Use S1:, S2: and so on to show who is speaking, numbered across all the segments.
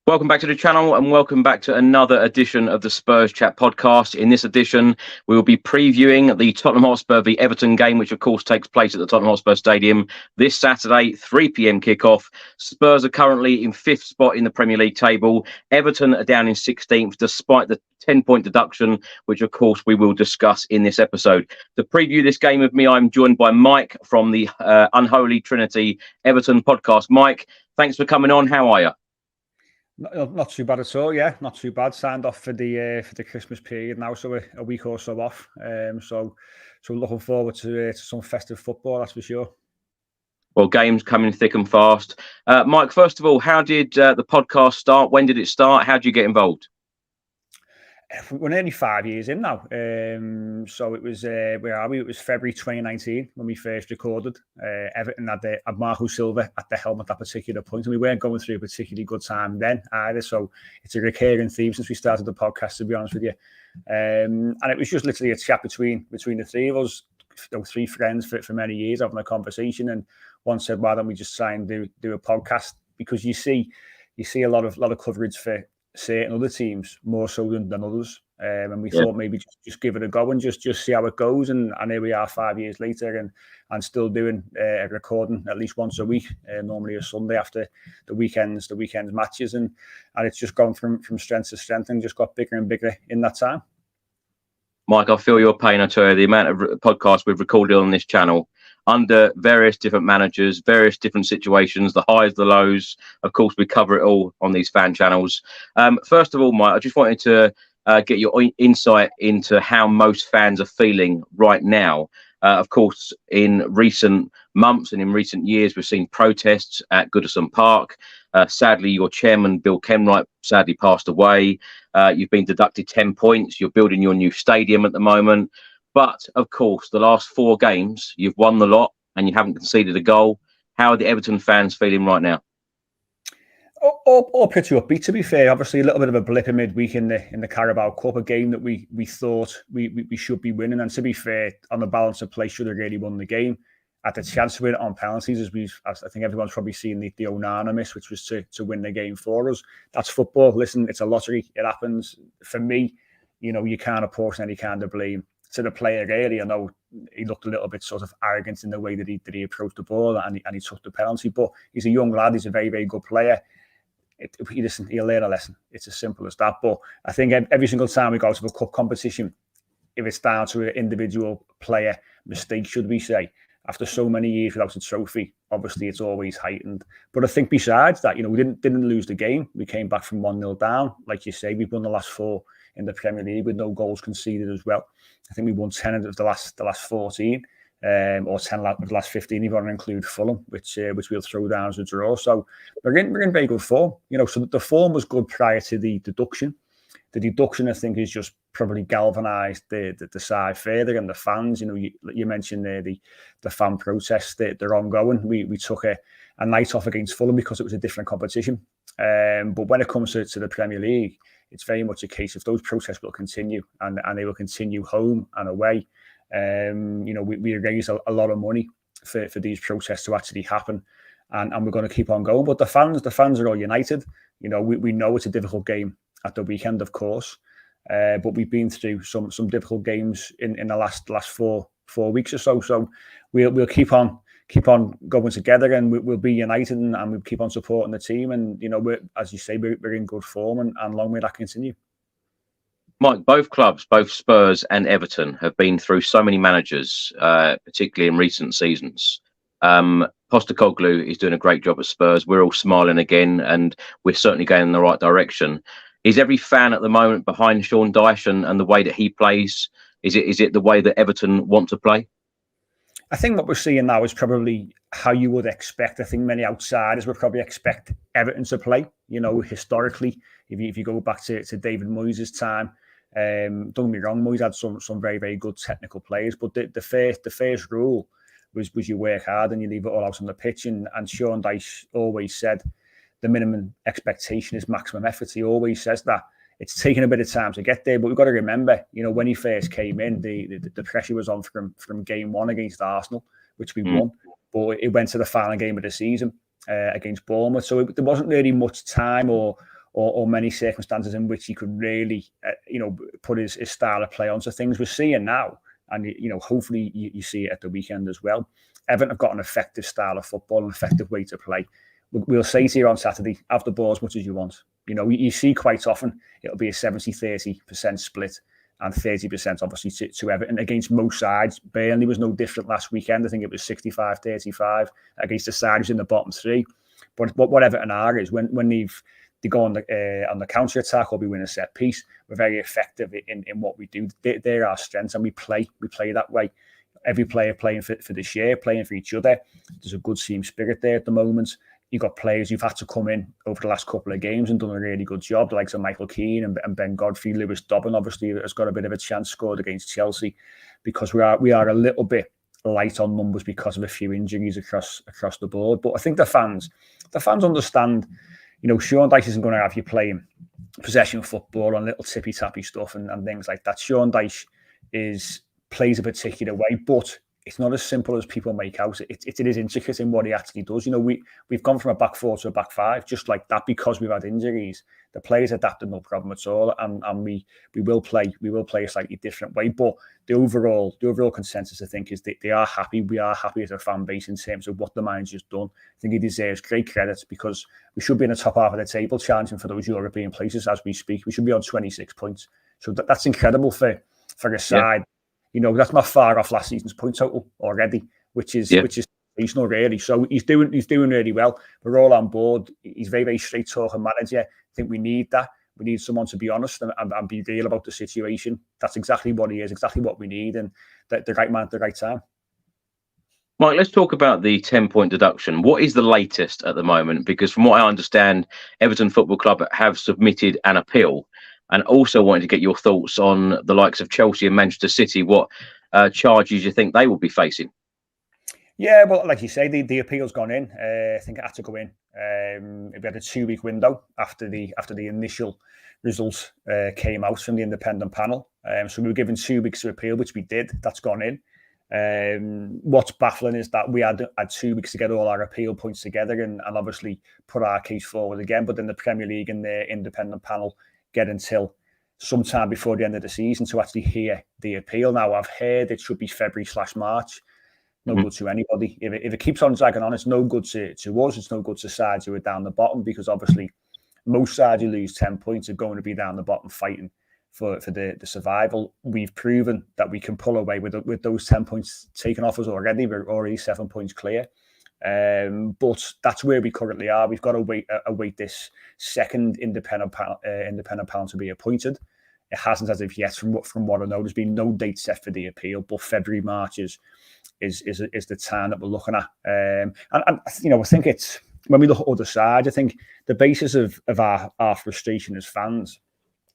S1: Welcome back to the channel and welcome back to another edition of the Spurs Chat Podcast. In this edition, we will be previewing the Tottenham Hotspur v Everton game, which of course takes place at the Tottenham Hotspur Stadium this Saturday, 3 p.m. kickoff. Spurs are currently in 5th spot in the Premier League table. Everton are down in 16th despite the 10-point deduction, which of course we will discuss in this episode. To preview this game with me, I'm joined by Mike from the Unholy Trinity Everton Podcast. Mike, thanks for coming on. How are you?
S2: Not too bad at all, yeah. Not too bad. Signed off for the Christmas period now, so a week or so off. So looking forward to some festive football, that's for sure.
S1: Well, games coming thick and fast. Mike, first of all, how did the podcast start? When did it start? How did you get involved?
S2: We're nearly 5 years in now. So it was, where are we? It was February 2019 when we first recorded. Everton had Marco Silva at the helm at that particular point, and we weren't going through a particularly good time then either. So it's a recurring theme since we started the podcast, to be honest with you. And it was just literally a chat between the three of us, three friends for many years, having a conversation. And one said, "Why don't we just try and do a podcast?" Because you see a lot of coverage for certain other teams more so than others, and we thought maybe just give it a go and just see how it goes. And here we are 5 years later, and still doing a recording at least once a week, normally a Sunday after the weekends matches, and it's just gone from strength to strength and just got bigger and bigger in that time.
S1: Mike, I feel your pain. I tell you, the amount of podcasts we've recorded on this channel under various different managers, various different situations, the highs, the lows. Of course, we cover it all on these fan channels. First of all, Mike, I just wanted to get your insight into how most fans are feeling right now. Of course, in recent months and in recent years, we've seen protests at Goodon Park. Sadly, your chairman, Bill Kenwright, sadly passed away. You've been deducted 10 points. You're building your new stadium at the moment. But, of course, the last 4 games, you've won the lot and you haven't conceded a goal. How are the Everton fans feeling right now?
S2: All pretty upbeat, to be fair. Obviously, a little bit of a blip in midweek in the Carabao Cup, a game that we thought we should be winning. And to be fair, on the balance of play, should have really won the game. Had the chance to win it on penalties, as I think everyone's probably seen the Onana miss, which was to win the game for us. That's football. Listen, it's a lottery. It happens. For me, you can't apportion any kind of blame to the player really. I know he looked a little bit sort of arrogant in the way that he approached the ball and he took the penalty, but he's a young lad. He's a very, very good player. He'll learn a lesson. It's as simple as that. But I think every single time we go to a cup competition, if it's down to an individual player mistake, should we say, after so many years without a trophy, obviously it's always heightened. But I think besides that, we didn't lose the game. We came back from 1-0 down. Like you say, we've won the last 4 in the Premier League with no goals conceded as well. I think we won 10 of the last 14, or 10 of the last 15 if you want to include Fulham, which we'll throw down as a draw. So we're in very good form. So the form was good prior to the deduction. The deduction, I think, has just probably galvanised the side further, and the fans. You mentioned there the fan protests that they're ongoing. We took a night off against Fulham because it was a different competition. But when it comes to the Premier League, it's very much a case of those protests will continue, and they will continue home and away. We raised a lot of money for these protests to actually happen, and we're going to keep on going. But the fans are all united. We know it's a difficult game at the weekend, of course, but we've been through some difficult games in the last 4 weeks or so. So we'll keep on going together, and we'll be united, and we'll keep on supporting the team. And as you say, we're in good form, and long may that continue.
S1: Mike, both clubs, both Spurs and Everton, have been through so many managers, particularly in recent seasons. Postecoglou is doing a great job at Spurs. We're all smiling again, and we're certainly going in the right direction. Is every fan at the moment behind Sean Dyche and the way that he plays? Is it the way that Everton want to play?
S2: I think what we're seeing now is probably how you would expect. I think many outsiders would probably expect Everton to play. Historically, if you go back to David Moyes' time, don't get me wrong, Moyes had some very, very good technical players, but the first rule was you work hard and you leave it all out on the pitch. And Sean Dyche always said the minimum expectation is maximum effort. He always says that. It's taken a bit of time to get there, but we've got to remember, when he first came in, the pressure was on from game 1 against Arsenal, which we won, but it went to the final game of the season against Bournemouth. So there wasn't really much time or or many circumstances in which he could really, put his style of play onto things. We're seeing now, and hopefully you see it at the weekend as well. Everton have got an effective style of football, an effective way to play. We'll say to you on Saturday, have the ball as much as you want. You see quite often it'll be a 70-30% split, and 30% obviously to Everton against most sides. Burnley was no different last weekend. I think it was 65-35 against the side who's in the bottom three. But what Everton are is when they go on the counter attack or we win a set piece, we're very effective in what we do. They're our strengths, and we play that way. Every player playing for the share, playing for each other. There's a good team spirit there at the moment. You've got players who've had to come in over the last couple of games and done a really good job, the likes of Michael Keane and Ben Godfrey. Lewis Dobbin obviously has got a bit of a chance, scored against Chelsea, because we are a little bit light on numbers because of a few injuries across the board. But I think the fans understand, Sean Dyche isn't going to have you playing possession football and little tippy-tappy stuff and things like that. Sean Dyche plays a particular way, but it's not as simple as people make out. It is intricate in what he actually does. We've gone from a back four to a back five just like that because we've had injuries. The players adapted, no problem at all, and we will play a slightly different way. But the overall consensus, I think, is that they are happy. We are happy as a fan base in terms of what the manager's done. I think he deserves great credit because we should be in the top half of the table, challenging for those European places as we speak. We should be on 26 points, so that's incredible for a side. Yeah. That's not far off last season's point total already, which is sensational, really. So he's doing really well. We're all on board. He's very, very straight talking manager. I think we need that. We need someone to be honest and be real about the situation. That's exactly what he is, exactly what we need, and the right man at the right time.
S1: Mike, let's talk about the 10-point deduction. What is the latest at the moment? Because from what I understand, Everton Football Club have submitted an appeal. And also wanted to get your thoughts on the likes of Chelsea and Manchester City. What charges you think they will be facing?
S2: Yeah, well, like you say, the appeal's gone in. I think it had to go in. We had a 2-week window after the initial results came out from the independent panel. So we were given 2 weeks to appeal, which we did. That's gone in. What's baffling is that we had 2 weeks to get all our appeal points together and obviously put our case forward again. But then the Premier League and the independent panel get until sometime before the end of the season to actually hear the appeal. Now, I've heard it should be February/March. No good to anybody. If it keeps on dragging on, it's no good to us. It's no good to sides who are down the bottom, because obviously most sides who lose 10 points are going to be down the bottom fighting for the survival. We've proven that we can pull away with those 10 points taken off us already. We're already 7 points clear. But that's where we currently are. We've got to await this second independent panel to be appointed. It hasn't as of yet, from what I know. There's been no date set for the appeal, but February/March is the time that we're looking at. And I think it's, when we look at other sides, I think the basis of our frustration as fans,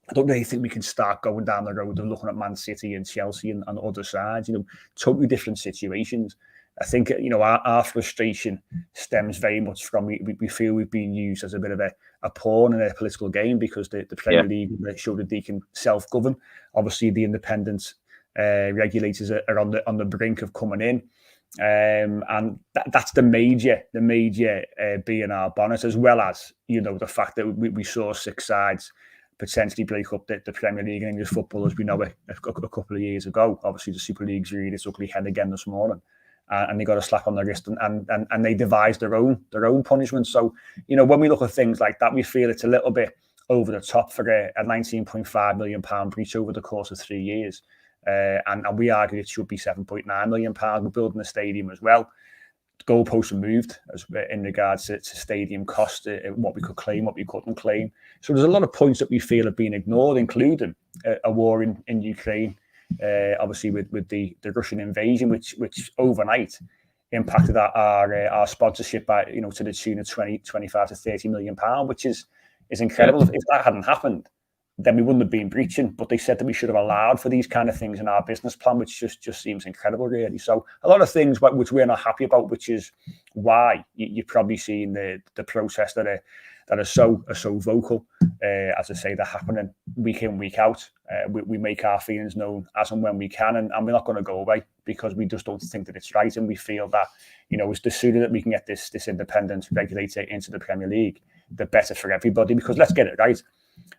S2: I don't really think we can start going down the road of looking at Man City and Chelsea and other sides. Totally different situations. I think, our frustration stems very much from we feel we've been used as a bit of a pawn in a political game, because the Premier League showed that they can self-govern. Obviously, the independent regulators are on the brink of coming in. And that's the major bee in our bonnet, as well as, the fact that we saw 6 sides potentially break up the Premier League and English football as we know it a couple of years ago. Obviously, the Super League's reared its ugly head again this morning. And they got a slap on the wrist, and they devised their own punishment. So, when we look at things like that, we feel it's a little bit over the top for a £19.5 million breach over the course of 3 years. And we argue it should be £7.9 million. We're building a stadium as well. The goalposts are moved in regards to stadium cost, what we could claim, what we couldn't claim. So there's a lot of points that we feel have been ignored, including a war in Ukraine. Obviously with the Russian invasion, which overnight impacted our sponsorship by to the tune of 25 to 30 million pound, which is incredible. If that hadn't happened, then we wouldn't have been breaching. But they said that we should have allowed for these kind of things in our business plan, which just seems incredible, really. So a lot of things which we're not happy about, which is why you're probably seeing the protests that are so vocal. As I say, they're happening week in, week out. We make our feelings known as and when we can, and we're not going to go away, because we just don't think that it's right, and we feel that it's the sooner that we can get this independent regulator into the Premier League, the better for everybody. Because let's get it right,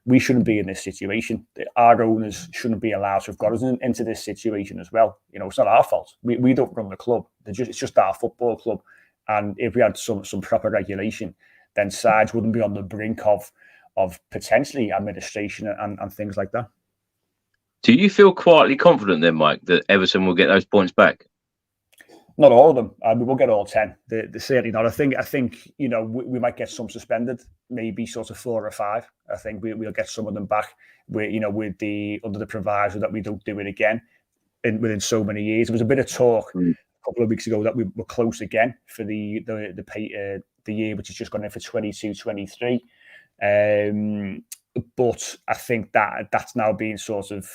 S2: we shouldn't be in this situation. Our owners shouldn't be allowed to have got us into this situation as well. It's not our fault. We don't run the club. It's just our football club. And if we had some proper regulation, then sides wouldn't be on the brink of potentially administration and things like that.
S1: Do you feel quietly confident then, Mike, that Everton will get those points back?
S2: Not all of them. We will get all 10. They're certainly not. I think we might get some suspended, maybe sort of 4 or 5. I think we'll get some of them back. With under the proviso that we don't do it again within so many years. There was a bit of talk a couple of weeks ago that we were close again for the year which has just gone in for 22-23. But I think that's now being sort of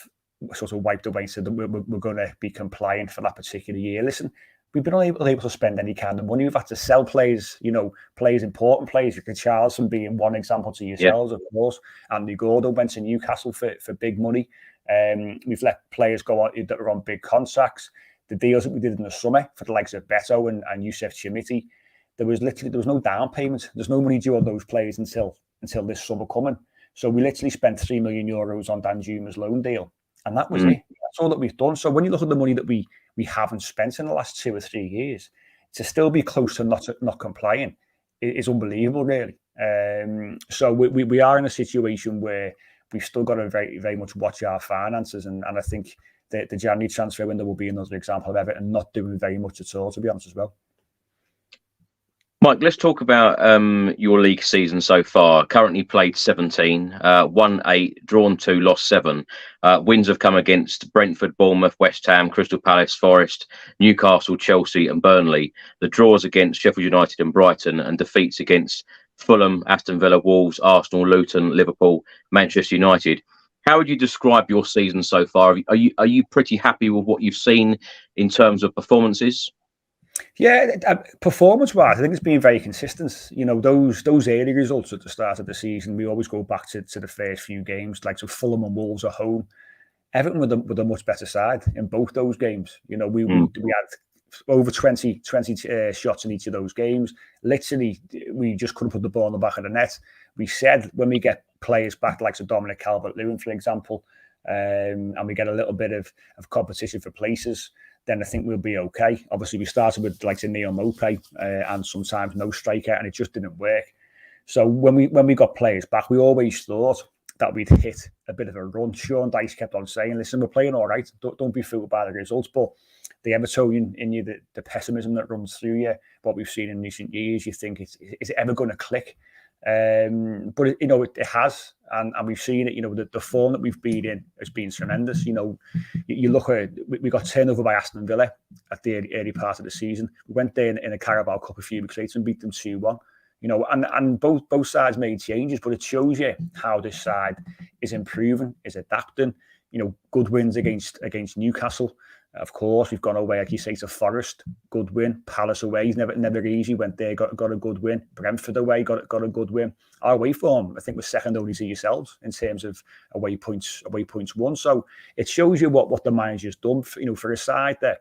S2: wiped away, so that we're going to be compliant for that particular year. Listen, we've been unable to spend any kind of money. We've had to sell players, important players. Richarlison being one example to yourselves, of course. Andy Gordon went to Newcastle for big money. We've let players go on that are on big contracts. The deals that we did in the summer for the likes of Beto and Youssef Chimiti, there was no down payment. There's no money due on those players until this summer coming. So we literally spent €3 million on Danjuma's loan deal. And that was it. That's all that we've done. So when you look at the money that we haven't spent in the last 2 or 3 years, to still be close to not complying is unbelievable, really. So we are in a situation where we've still got to very, very much watch our finances. And I think the January transfer window will be another example of Everton not doing very much at all, to be honest, as well.
S1: Mike, let's talk about your league season so far. Currently played 17, won 8, drawn 2, lost 7. Wins have come against Brentford, Bournemouth, West Ham, Crystal Palace, Forest, Newcastle, Chelsea and Burnley. The draws against Sheffield United and Brighton, and defeats against Fulham, Aston Villa, Wolves, Arsenal, Luton, Liverpool, Manchester United. How would you describe your season so far? Are you pretty happy with what you've seen in terms of performances?
S2: Yeah, performance-wise, I think it's been very consistent. Those early results at the start of the season, we always go back to the first few games, like so Fulham and Wolves at home. Everton with a much better side in both those games. We had over 20 shots in each of those games. Literally, we just couldn't put the ball in the back of the net. We said when we get players back, like so Dominic Calvert-Lewin, for example, and we get a little bit of competition for places, then I think we'll be okay. Obviously, we started with like Neil Maupay and sometimes no striker, and it just didn't work. So when we got players back, we always thought that we'd hit a bit of a run. Sean Dyche kept on saying, listen, we're playing all right. Don't be fooled by the results. But the Evertonian in you, the pessimism that runs through you, what we've seen in recent years, you think, is it ever going to click? But it has, and we've seen it. The form that we've been in has been tremendous. You look at we got turned over by Aston Villa at the early part of the season. We went there in a Carabao Cup a few weeks later and beat them 2-1. And both sides made changes, but it shows you how this side is improving, is adapting. Good wins against Newcastle. Of course, we've gone away, like you say, to Forest. Good win. Palace away, never easy. Went there, got a good win. Brentford away, got a good win. Our away form, I think, was second only to yourselves in terms of away points won. So it shows you what the manager's done. For a side that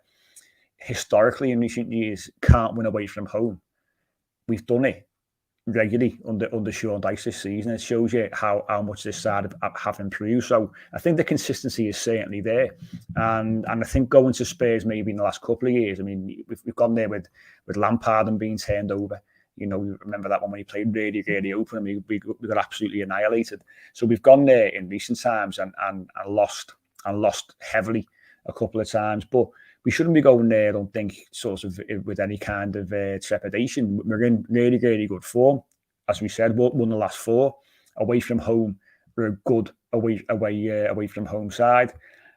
S2: historically in recent years can't win away from home, we've done it regularly under Sean Dyche this season. It shows you how much this side have improved. So I think the consistency is certainly there, and I think going to Spurs maybe in the last couple of years. I mean, we've gone there with Lampard and being turned over. We remember that one when he played really, really open, and we got absolutely annihilated. So we've gone there in recent times and lost heavily a couple of times, but we shouldn't be going there, I don't think, sort of with any kind of trepidation. We're in really, really good form. As we said, won the last 4. Away from home, we're a good away from home side.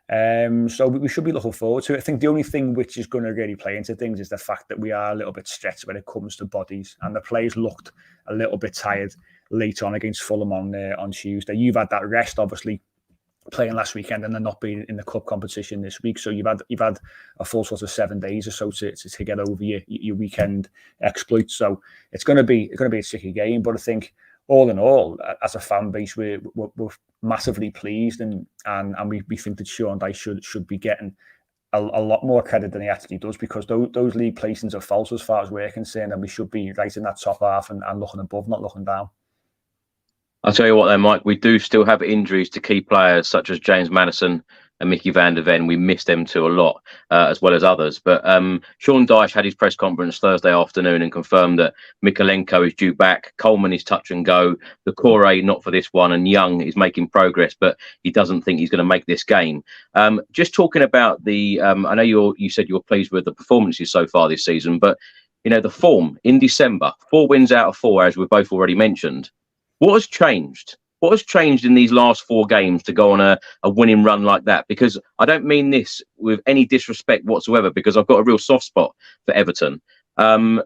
S2: So we should be looking forward to it. I think the only thing which is going to really play into things is the fact that we are a little bit stretched when it comes to bodies, and the players looked a little bit tired late on against Fulham on Tuesday. You've had that rest, obviously, playing last weekend and then not being in the cup competition this week, so you've had a full sort of 7 days or so to get over your weekend exploits. So it's going to be a tricky game, but I think all in all, as a fan base, we're massively pleased, and we think that Sean Dyche should be getting a lot more credit than he actually does, because those league placings are false as far as we're concerned, and we should be right in that top half and looking above, not looking down.
S1: I'll tell you what though, Mike, we do still have injuries to key players such as James Maddison and Mickey van der Ven. We miss them too a lot, as well as others. But Sean Dyche had his press conference Thursday afternoon and confirmed that Mikalenko is due back. Coleman is touch and go. The Corey not for this one, and Young is making progress, but he doesn't think he's going to make this game. Just talking about the, I know you said you're pleased with the performances so far this season, but you know the form in December, 4 wins out of 4, as we've both already mentioned. What has changed? What has changed in these last 4 games to go on a winning run like that? Because I don't mean this with any disrespect whatsoever, because I've got a real soft spot for Everton. You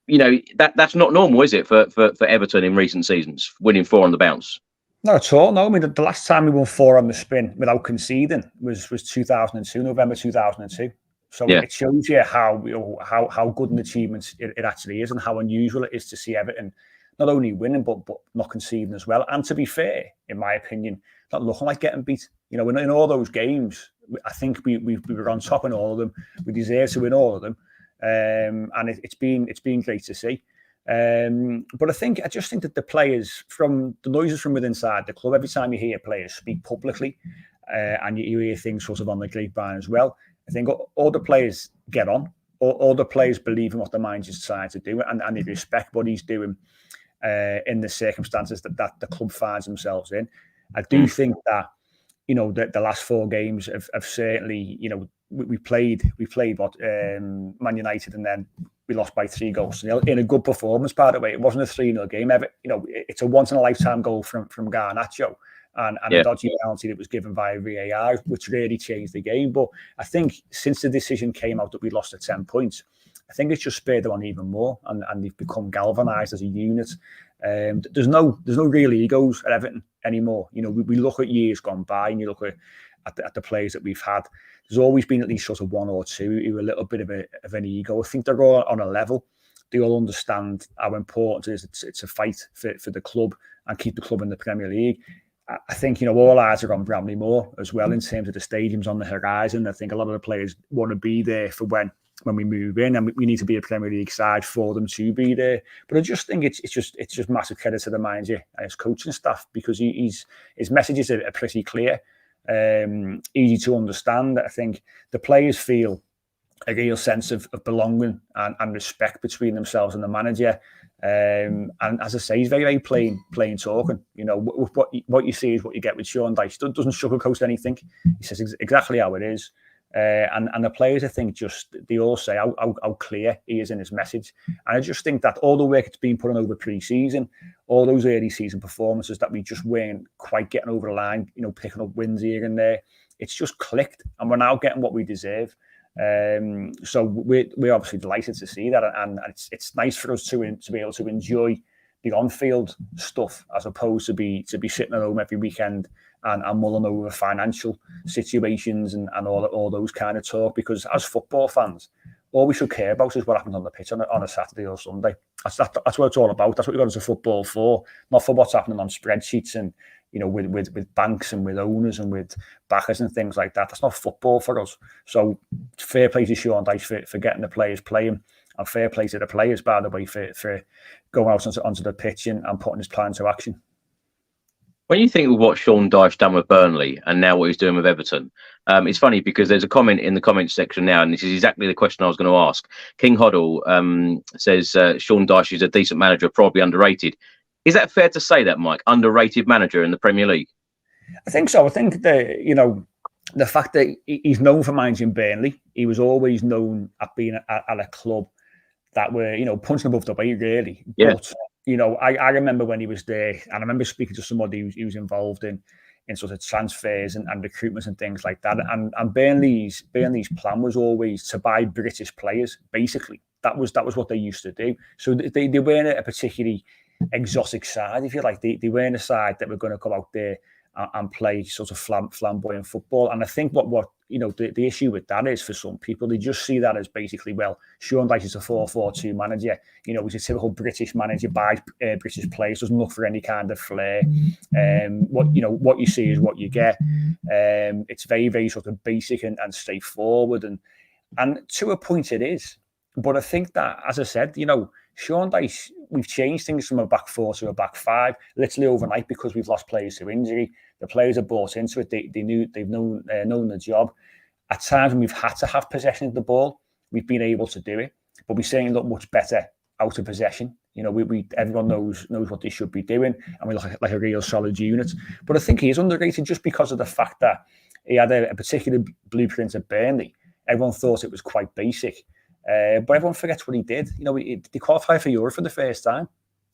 S1: know, that's not normal, is it, for Everton in recent seasons, winning 4 on the bounce?
S2: Not at all. No, I mean, the last time we won 4 on the spin without conceding was 2002, November 2002. So yeah. It shows you how good an achievement it actually is, and how unusual it is to see Everton not only winning, but not conceding as well. And to be fair, in my opinion, not looking like getting beat. You know, in all those games, I think we were on top in all of them. We deserve to win all of them. And it's been great to see. But I just think that the players, from the noises from within inside the club, every time you hear players speak publicly, and you hear things sort of on the grapevine as well, I think all the players get on. All the players believe in what the manager's trying to do, and they respect what he's doing. In the circumstances that the club finds themselves in. I do think that, you know, the last 4 games have certainly, you know, we played what Man United, and then we lost by 3 goals in a good performance, by the way. It wasn't a 3-0 game. You know, it's a once in a lifetime goal from Garnacho and a dodgy penalty that was given via VAR, which really changed the game. But I think since the decision came out that we lost at 10 points, I think it's just spurred them on even more, and they've become galvanised as a unit. There's no real egos at Everton anymore. You know, we look at years gone by, and you look at the players that we've had. There's always been at least sort of 1 or 2 who are a little bit of an ego. I think they're all on a level. They all understand how important it is. It's a fight for the club and keep the club in the Premier League. I think, you know, all eyes are on Bramley Moore as well in terms of the stadiums on the horizon. I think a lot of the players want to be there for when we move in, and we need to be a Premier League side for them to be there. But I just think it's just massive credit to the manager and his coaching staff, because his messages are pretty clear, easy to understand. I think the players feel a real sense of belonging and respect between themselves and the manager. And as I say, he's very, very plain talking. You know, what you see is what you get with Sean Dyche. Doesn't sugarcoat anything. He says exactly how it is. And the players, I think, they all say how clear he is in his message. And I just think that all the work that's been put on over pre-season, all those early season performances that we just weren't quite getting over the line, you know, picking up wins here and there, it's just clicked, and we're now getting what we deserve. So we're obviously delighted to see that, and it's nice for us to be able to enjoy the on-field stuff as opposed to be sitting at home every weekend and mulling over financial situations and all those kind of talk. Because as football fans, all we should care about is what happens on the pitch on a Saturday or Sunday. That's what it's all about. That's what we got into football for, not for what's happening on spreadsheets and, you know, with banks and with owners and with backers and things like that. That's not football for us. So fair play to Sean Dyche for getting the players playing, and fair play to the players, by the way, for going out onto the pitch and putting his plan into action.
S1: When you think of what Sean Dyche done with Burnley and now what he's doing with Everton, it's funny because there's a comment in the comments section now, and this is exactly the question I was going to ask. King Hoddle says Sean Dyche is a decent manager, probably underrated. Is that fair to say that, Mike? Underrated manager in the Premier League? I
S2: think so. I think that, you know, the fact that he's known for managing Burnley, he was always known at being at a club that were, you know, punching above the weight, really.
S1: Yeah.
S2: But, you know, I remember when he was there, and I remember speaking to somebody who was involved in sort of transfers and recruitments and things like that. And Burnley's plan was always to buy British players, basically. That was what they used to do. So they weren't a particularly exotic side, if you like. They weren't a side that were going to come out there and play sort of flamboyant football. And I think what you know, the issue with that is, for some people, they just see that as basically, well, Sean Dyche is a 4-4-2 manager. You know, he's a typical British manager, buys British players, doesn't look for any kind of flair. What you see is what you get. It's very, very sort of basic and straightforward, and to a point it is. But I think that, as I said, you know, Sean Dyche, we've changed things from a back four to a back five, literally overnight, because we've lost players to injury. The players are bought into it. They've known the job. At times when we've had to have possession of the ball, we've been able to do it, but we certainly look much better out of possession. You know, everyone knows what they should be doing, and we look like a real solid unit. But I think he is underrated just because of the fact that he had a particular blueprint at Burnley. Everyone thought it was quite basic, but everyone forgets what he did. You know, they qualified for Europe for the first time.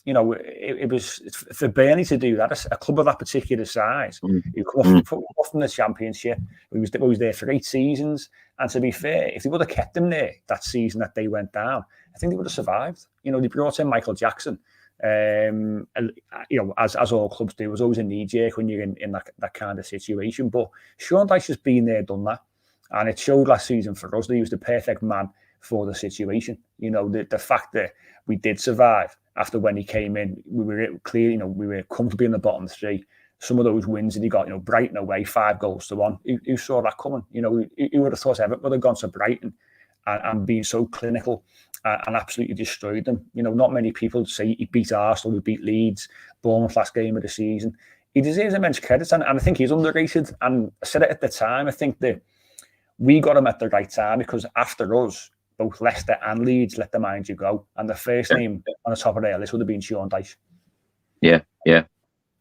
S2: You know, it was for Burnley to do that, a club of that particular size, who come off from the Championship, who was there for 8 seasons. And to be fair, if they would have kept him there that season that they went down, I think they would have survived. You know, they brought in Michael Jackson. And, you know, as all clubs do, it was always a knee-jerk when you're in that kind of situation. But Sean Dyche has been there, done that. And it showed last season for us that he was the perfect man for the situation. You know, the fact that we did survive after when he came in, we were clear, you know, we were comfortably in the bottom 3. Some of those wins that he got, you know, Brighton away, 5-1. Who saw that coming? You know, who would have thought Everton would have gone to Brighton and been so clinical and absolutely destroyed them? You know, not many people say he beat Arsenal, he beat Leeds, Bournemouth last game of the season. He deserves immense credit, and I think he's underrated. And I said it at the time, I think that we got him at the right time, because after us, both Leicester and Leeds let the manager go, and the first name on the top of their list would have been Sean Dyche. Yeah.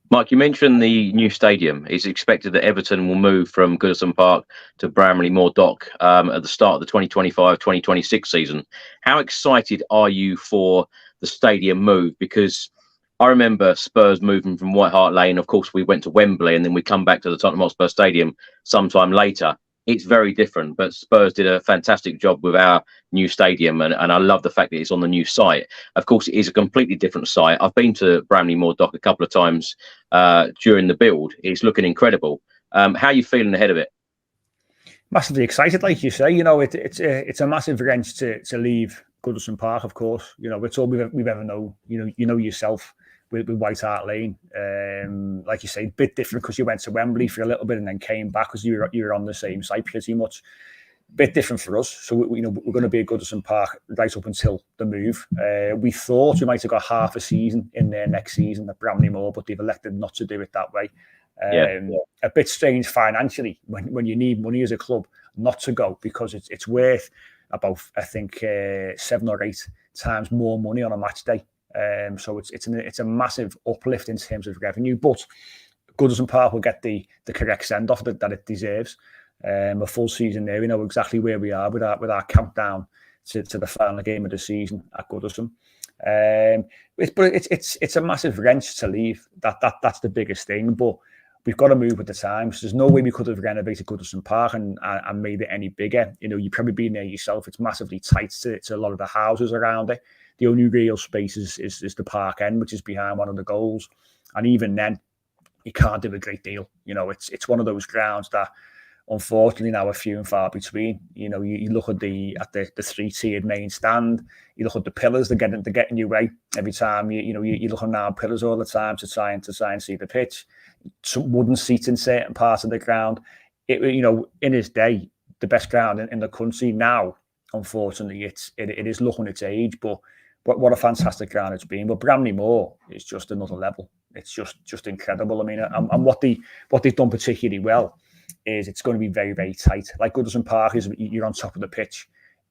S1: Mike, you mentioned the new stadium. It's expected that Everton will move from Goodon Park to Bramley Moor Dock at the start of the 2025-2026 season. How excited are you for the stadium move? Because I remember Spurs moving from White Hart Lane. Of course, we went to Wembley, and then we come back to the Tottenham Hotspur Stadium sometime later. It's very different, but Spurs did a fantastic job with our new stadium, and I love the fact that it's on the new site. Of course, it is a completely different site. I've been to Bramley Moor Dock a couple of times during the build. It's looking incredible. How are you feeling ahead of it?
S2: Massively excited, like you say. You know, it's a massive wrench to leave Goodon Park, of course. You know, it's all we've ever known. You know yourself with White Hart Lane. Like you say, a bit different because you went to Wembley for a little bit and then came back because you were on the same site pretty much. Bit different for us. So we're going to be at Goodon Park right up until the move. We thought we might have got half a season in there next season at Bramley Moor, but they've elected not to do it that way. A bit strange financially when you need money as a club not to go, because it's worth about, I think, 7 or 8 times more money on a match day. So it's a massive uplift in terms of revenue, but Goodon Park will get the correct send off that it deserves. A full season there, we know exactly where we are with our countdown to the final game of the season at Goodison. But it's a massive wrench to leave. That's the biggest thing. But we've got to move with the times. There's no way we could have renovated Goodison Park and made it any bigger. You know, you've probably been there yourself. It's massively tight to a lot of the houses around it. The only real space is the park end, which is behind one of the goals. And even then, you can't do a great deal. You know, it's one of those grounds that, unfortunately, now are few and far between. You know, you look at the 3-tiered main stand. You look at the pillars; they're getting in your way every time. You're looking down pillars all the time to try and see the pitch. Some wooden seats in certain parts of the ground. In its day, the best ground in the country. Now, unfortunately, it is looking its age, but what a fantastic ground it's been. But Bramley Moor is just another level. It's just incredible. I mean, and what they've done particularly well is it's going to be very, very tight. Like Goodison Park is, you're on top of the pitch,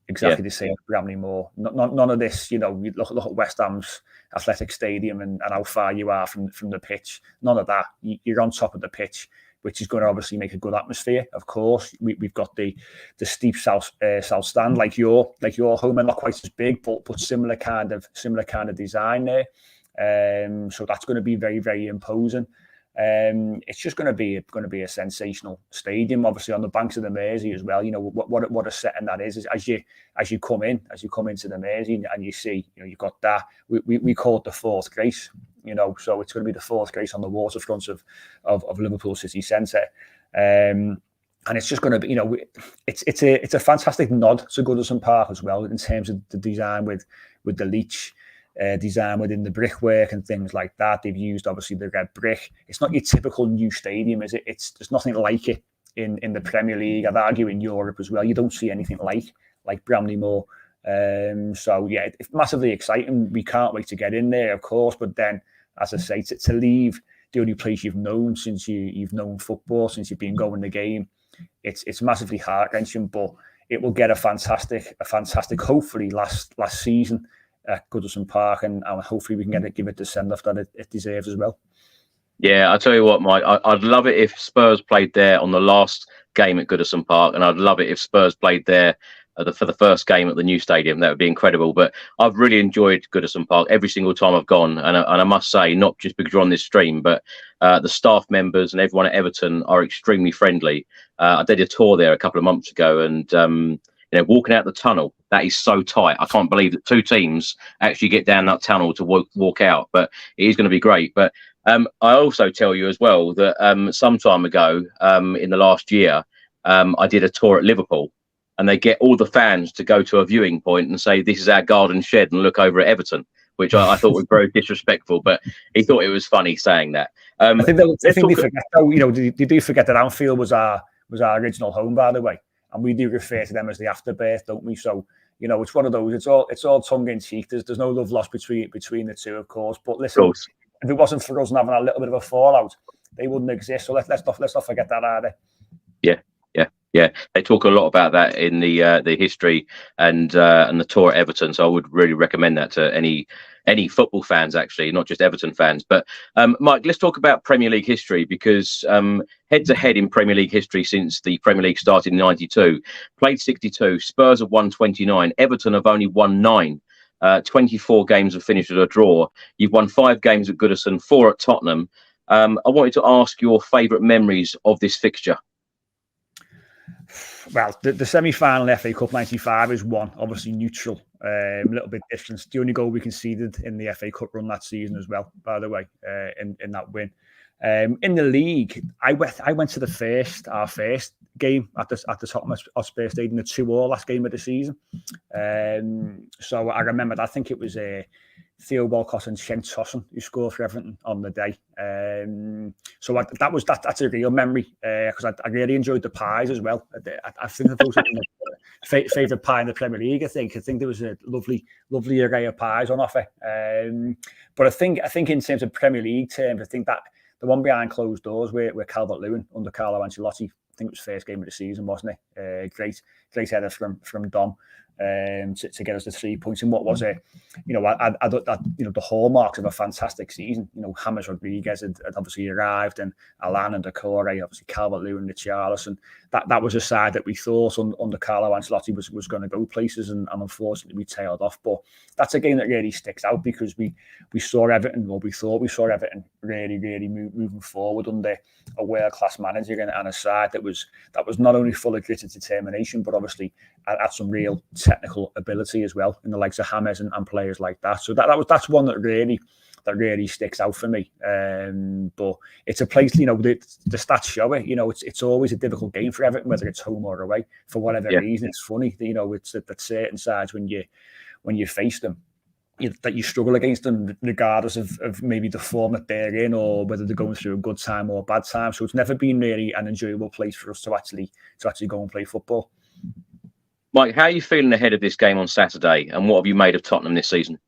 S2: exactly the same as Bramley Moor. None of this, you look at West Ham's Athletic Stadium and how far you are from the pitch. None of that. You're on top of the pitch, which is going to obviously make a good atmosphere. Of course, we've got the steep south stand, like your home, and not quite as big, but similar kind of design there. So that's going to be very, very imposing. It's just going to be a sensational stadium, obviously on the banks of the Mersey as well. You know what a setting that is as you come into the Mersey and you see, you've got that we call it the fourth grace. So it's going to be the fourth grace on the waterfront of Liverpool city centre, and it's just going to be, it's a fantastic nod to Goodison Park as well in terms of the design with the Leach. Design within the brickwork and things like that. They've used obviously the red brick. It's not your typical new stadium, is it? There's nothing like it in the Premier League. I'd argue in Europe as well. You don't see anything like Bramley Moor So yeah, it's massively exciting. We can't wait to get in there, of course. But then, as I say, to leave the only place you've known since you've known football, since you've been going the game, it's massively heart-wrenching. But it will get a fantastic, hopefully last season at Goodon Park, and hopefully we can give it the send-off that it deserves as well.
S1: Yeah, I'll tell you what, Mike, I'd love it if Spurs played there on the last game at Goodison Park, and I'd love it if Spurs played there for the first game at the new stadium. That would be incredible. But I've really enjoyed Goodison Park every single time I've gone, and I must say, not just because you're on this stream, but the staff members and everyone at Everton are extremely friendly. I did a tour there a couple of months ago, and walking out the tunnel, that is so tight. I can't believe that two teams actually get down that tunnel to walk out, but it is going to be great. But I also tell you as well that some time ago, in the last year, I did a tour at Liverpool, and they get all the fans to go to a viewing point and say, "This is our garden shed," and look over at Everton, which I thought was very disrespectful, but he thought it was funny saying that. I think they forget,
S2: though, they do forget that Anfield was our original home, by the way, and we do refer to them as the afterbirth, don't we? So, it's one of those. It's all tongue in cheek. There's no love lost between the two, of course. But listen, if it wasn't for us and having a little bit of a fallout, they wouldn't exist. So let's not forget that either.
S1: Yeah. They talk a lot about that in the history and the tour at Everton. So I would really recommend that to any football fans, actually, not just Everton fans. But Mike, let's talk about Premier League history, because head-to-head in Premier League history since the Premier League started in '92, played 62. Spurs have won 29. Everton have only won 9. 24 games have finished with a draw. You've won 5 games at Goodison, 4 at Tottenham. I wanted to ask your favourite memories of this fixture.
S2: Well, the semi-final FA Cup '95 is one, obviously neutral, a little bit different. The only goal we conceded in the FA Cup run that season as well, by the way, in that win. In the league, I went to our first game at the Tottenham Hotspur Stadium, the 2-2 last game of the season. So I remember, I think it was Theo Walcott and Shane Tosson who scored for Everton on the day. So that's a real memory, because I really enjoyed the pies as well. I think that was my favourite pie in the Premier League. I think there was a lovely array of pies on offer. But I think in terms of Premier League terms, I think that the one behind closed doors where Calvert-Lewin under Carlo Ancelotti, I think it was first game of the season, wasn't it? Great header from Dom to get us the 3 points. And what was it? I thought that the hallmarks of a fantastic season. James Rodriguez had obviously arrived, and Alan and Decore, obviously Calvert-Lewin, Richarlison. That was a side that we thought under Carlo Ancelotti was going to go places, and unfortunately we tailed off. But that's a game that really sticks out, because we saw Everton, or we thought we saw Everton really moving forward under a world-class manager and a side that was not only full of grit and determination, but obviously had some real technical ability as well, in the likes of James and players like that. So that's one that really sticks out for me. But it's a place, the stats show it. It's always a difficult game for Everton, whether it's home or away, for whatever reason. It's funny, it's at certain sides when you face them, that you struggle against them, regardless of maybe the form that they're in, or whether they're going through a good time or a bad time. So it's never been really an enjoyable place for us to actually go and play football.
S1: Mike, how are you feeling ahead of this game on Saturday, and what have you made of Tottenham this season?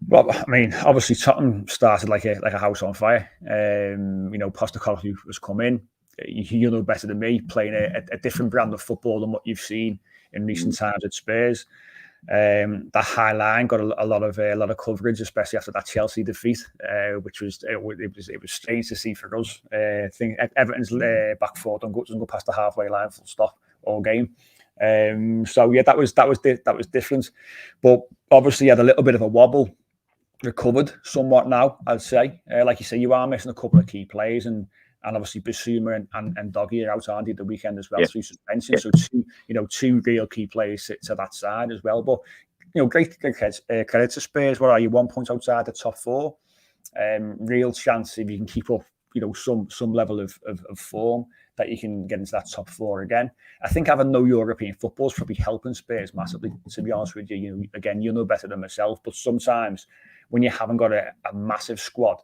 S2: Well, I mean, obviously Tottenham started like a house on fire. Postecoglou has come in. You know better than me, playing a different brand of football than what you've seen in recent times at Spurs. That high line got a lot of coverage, especially after that Chelsea defeat, which was strange to see for us. I think Everton's back four doesn't go past the halfway line, full stop, all game. So yeah, that was different, but obviously had a little bit of a wobble. Recovered somewhat now, I'd say. Like you say, you are missing a couple of key players, and obviously Bissouma and Doggy are out, aren't they, the weekend as well, through suspension. Yeah. So two real key players sit to that side as well. But great credit to Spurs. What are you, 1 point outside the top 4? Real chance, if you can keep up some level of form, that you can get into that top 4 again. I think having no European football is probably helping Spurs massively, to be honest with you. Again, you know better than myself, but sometimes when you haven't got a massive squad,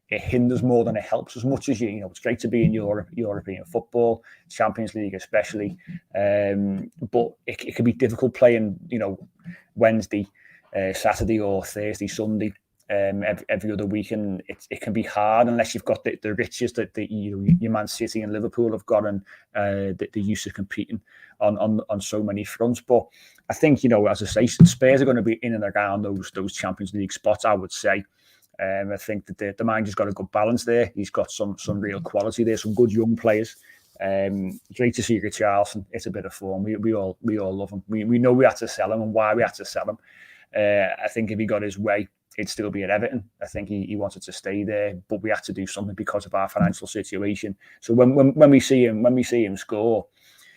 S2: it hinders more than it helps. As much as you know, it's great to be in European football, Champions League especially, but it can be difficult playing, you know, Wednesday, Saturday, or Thursday, Sunday, every other week, and it can be hard unless you've got the riches that your Man City and Liverpool have got, and the use of competing on so many fronts. But I think, you know, as I say, Spurs are going to be in and around those Champions League spots, I would say. I think that the manager's got a good balance there. He's got some real quality there, some good young players. Great to see Richarlison. It's a bit of fun. We all love him. We know we had to sell him and why we had to sell him. I think if he got his way, he'd still be at Everton. I think he wanted to stay there, but we had to do something because of our financial situation. So when we see him score,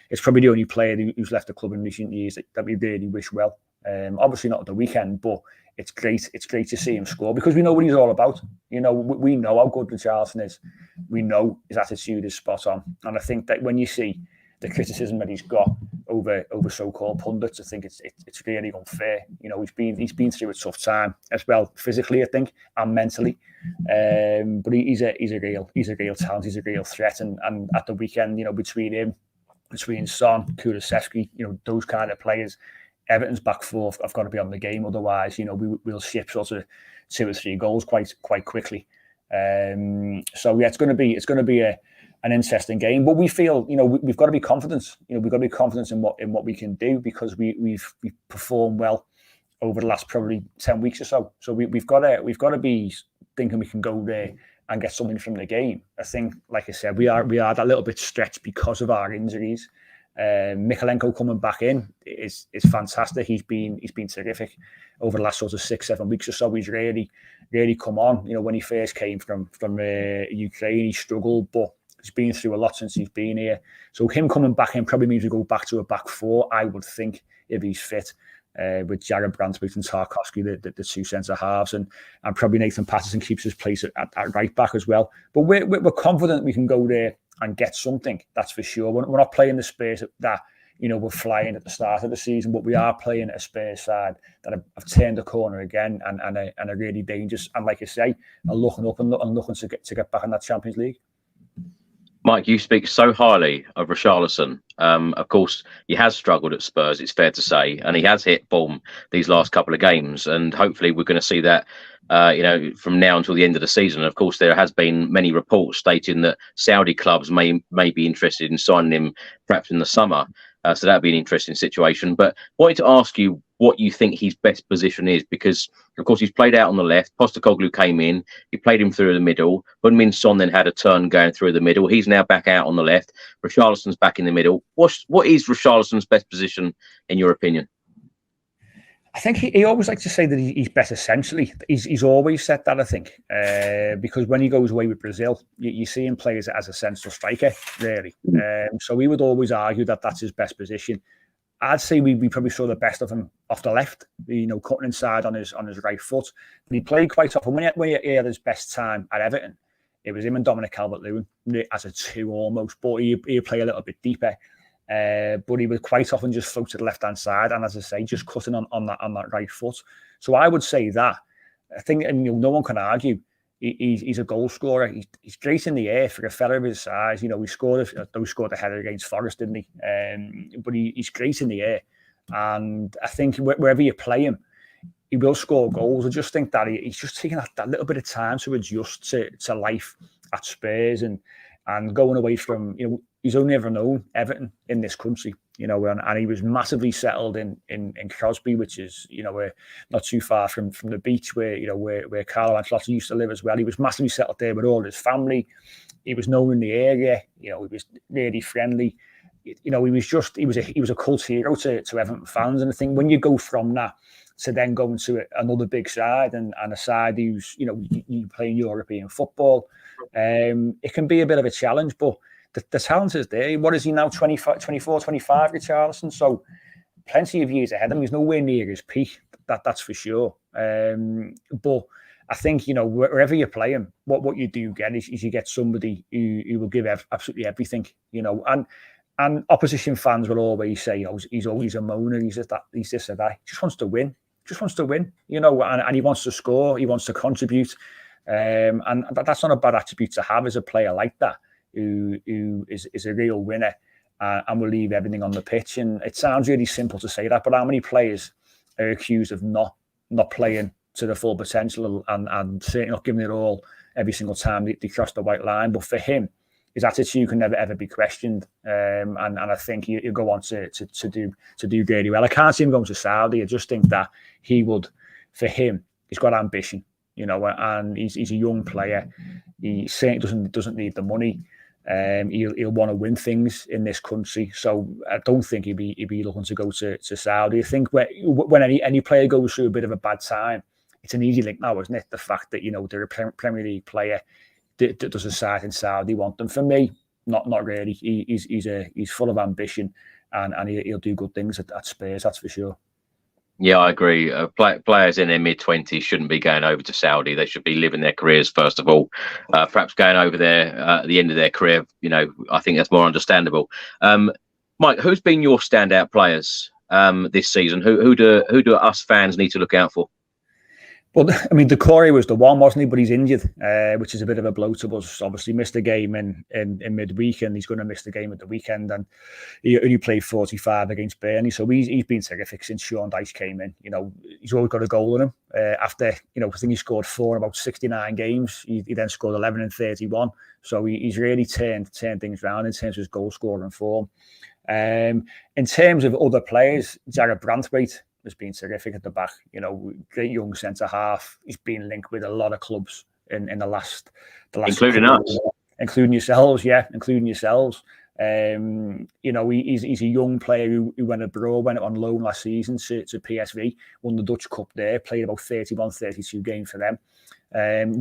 S2: it's probably the only player who's left the club in recent years that we really wish well. Obviously not at the weekend, but it's great to see him score because we know what he's all about. You know, we know how good Richarlison is. We know his attitude is spot on. And I think that when you see the criticism that he's got over so-called pundits, I think it's really unfair. You know, he's been through a tough time as well, physically, I think, and mentally. But he's a real talent. He's a real threat. And at the weekend, you know, between Son, Kulusevski, you know, those kind of players, Everton's back four have got to be on the game. Otherwise, you know, we'll ship sort of 2 or 3 goals quite quickly. So yeah, it's going to be an interesting game. But we feel, you know, we've got to be confident. You know, we've got to be confident in what we can do because we've performed well over the last probably 10 weeks or so. So we've got to be thinking we can go there and get something from the game. I think, like I said, we are that little bit stretched because of our injuries. Mykolenko coming back in is fantastic. He's been terrific over the last sort of 6-7 weeks or so. He's really come on. You know, when he first came from Ukraine, he struggled, but he's been through a lot since he's been here. So him coming back in probably means we go back to a back four, I would think, if he's fit. With Jared Brandsmith and Tarkowski, the 2 centre halves, and probably Nathan Patterson keeps his place at right back as well. But we're confident we can go there and get something. That's for sure. We're not playing the Spurs that you know we're flying at the start of the season, but we are playing a Spurs side that have turned the corner again and are really dangerous. And like I say, are looking up and looking to get back in that Champions League.
S1: Mike, you speak so highly of Richarlison. Of course, he has struggled at Spurs, it's fair to say, and he has hit form these last couple of games. And hopefully we're going to see that, you know, from now until the end of the season. Of course, there has been many reports stating that Saudi clubs may be interested in signing him perhaps in the summer. So that'd be an interesting situation. But I wanted to ask you what you think his best position is, because, of course, he's played out on the left. Postecoglou came in. He played him through the middle. Heung-min Son then had a turn going through the middle. He's now back out on the left. Richarlison's back in the middle. What is Richarlison's best position, in your opinion?
S2: I think he always likes to say that he's better centrally. He's always said that, I think, because when he goes away with Brazil, you see him play as a central striker, really. So we would always argue that that's his best position. I'd say we probably saw the best of him off the left, you know, cutting inside on his right foot. But he played quite often. When he had his best time at Everton, it was him and Dominic Calvert-Lewin as a 2 almost, but he'd play a little bit deeper. But he would quite often just float to the left-hand side, and as I say, just cutting on that right foot. So I would say that. I think, and you know, no one can argue, he's a goal scorer. He's great in the air for a fella of his size. You know, he scored a header against Forest, didn't he? But he's great in the air, and I think wherever you play him, he will score goals. I just think that he's just taking that little bit of time to adjust to life at Spurs and going away from, you know, he's only ever known Everton in this country, you know, and he was massively settled in Crosby, which is, you know, not too far from the beach where, you know, where Carlo Ancelotti used to live as well. He was massively settled there with all his family. He was known in the area, you know, he was really friendly. You know, he was a cult hero to Everton fans. And I think when you go from that to then going to another big side and a side who's, you know, you playing European football, it can be a bit of a challenge, but the talent is there. What is he now, 24, 25, Richarlison? So plenty of years ahead of him. He's nowhere near his peak, that's for sure. But I think, you know, wherever you play him, what you do get is you get somebody who will give absolutely everything, you know. And opposition fans will always say, oh, he's always a moaner, he's this or that. He just wants to win, you know, and he wants to score, he wants to contribute. And that's not a bad attribute to have as a player like that, who is a real winner and will leave everything on the pitch. And it sounds really simple to say that, but how many players are accused of not playing to the full potential and certainly not giving it all every single time they cross the white line? But for him, his attitude can never ever be questioned, and I think he'll go on to do really well. I can't see him going to Saudi. I just think that he would. For him, he's got ambition, and he's a young player. He certainly doesn't need the money. He'll want to win things in this country, so I don't think he'd be looking to go to Saudi. I think when any player goes through a bit of a bad time, it's an easy link now, isn't it? The fact that they're a Premier League player. Does a side in Saudi want them? For me, not really. He's full of ambition, and he'll do good things at Spurs. That's for sure.
S1: Yeah, I agree. Players in their mid-20s shouldn't be going over to Saudi. They should be living their careers first of all. Perhaps going over there at the end of their career, I think that's more understandable. Mike, who's been your standout players this season? Who do us fans need to look out for?
S2: Well, I mean, Decore was the one, wasn't he? But he's injured, which is a bit of a blow to us. Obviously, missed a game in midweek, and he's going to miss the game at the weekend. And he only played 45 against Burnley, so he's been terrific since Sean Dyche came in. He's always got a goal in him. After I think he scored 4 in about 69 games. He then scored 11 in 31. So he's really turned things around in terms of his goal scoring form. In terms of other players, Jared Branthwaite has been terrific at the back. Great young centre half. He's been linked with a lot of clubs in the last
S1: including us,
S2: including yourselves. Yeah, including yourselves. He's a young player who went abroad, went on loan last season to PSV, won the Dutch Cup there, played about 31, 32 games for them.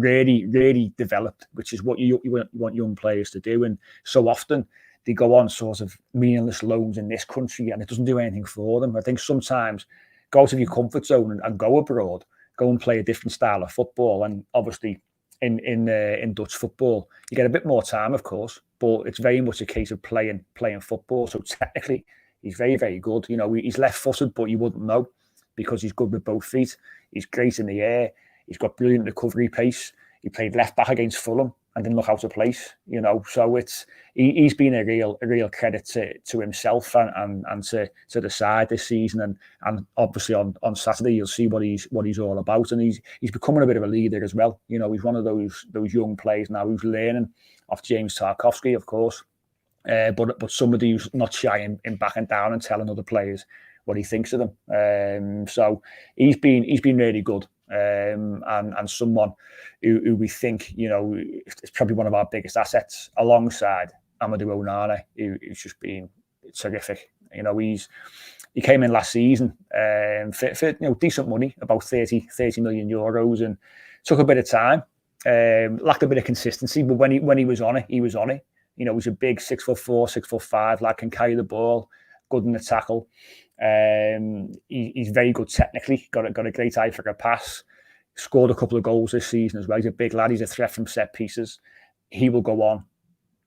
S2: Really developed, which is what you want young players to do. And so often they go on sort of meaningless loans in this country, and it doesn't do anything for them. I think sometimes go out of your comfort zone and go abroad, go and play a different style of football. And obviously in Dutch football, you get a bit more time, of course, but it's very much a case of playing football. So technically, he's very, very good. He's left-footed, but you wouldn't know because he's good with both feet. He's great in the air. He's got brilliant recovery pace. He played left-back against Fulham and didn't look out of place, So he's been a real credit to himself and to the side this season. And obviously on Saturday you'll see what he's all about. And he's becoming a bit of a leader as well. He's one of those young players now who's learning off James Tarkowski, of course, but somebody who's not shy in backing down and telling other players what he thinks of them. So he's been really good. And someone who we think, is probably one of our biggest assets alongside Amadou Onana, who's just been terrific. He came in last season for decent money, about 30 million euros, and took a bit of time, lacked a bit of consistency, but when he was on it, he was on it. He's a big 6'4", 6'5" lad, can carry the ball, good in the tackle. He's very good technically, got a great eye for a pass, scored a couple of goals this season as well. He's a big lad, he's a threat from set pieces. He will go on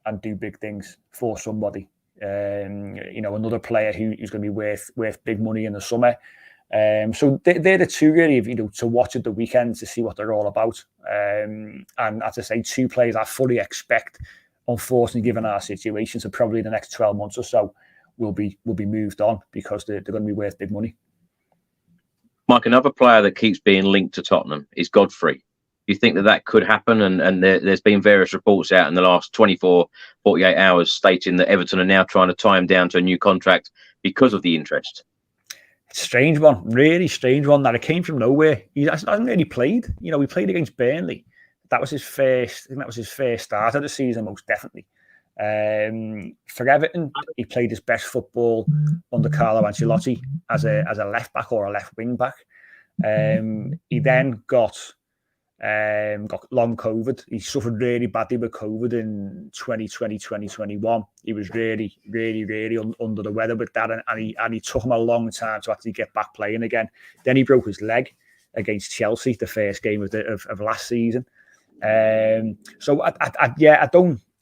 S2: and do big things for somebody. Another player who's going to be worth big money in the summer. So they're the two really, to watch at the weekend to see what they're all about. And as I say, two players I fully expect, unfortunately, given our situation, so probably the next 12 months or so, will be moved on because they're going to be worth big money.
S1: Mike, another player that keeps being linked to Tottenham is Godfrey. Do you think that could happen? And there's been various reports out in the last 24, 48 hours stating that Everton are now trying to tie him down to a new contract because of the interest.
S2: It's a strange one, really strange one, that it came from nowhere. He hasn't really played. He played against Burnley. That was his first start of the season, most definitely. For Everton, he played his best football under Carlo Ancelotti as a left back or a left wing back. He then got long COVID. He suffered really badly with COVID in 2020, 2021. He was really, really, really under the weather with that, and he took him a long time to actually get back playing again. Then he broke his leg against Chelsea, the first game of last season.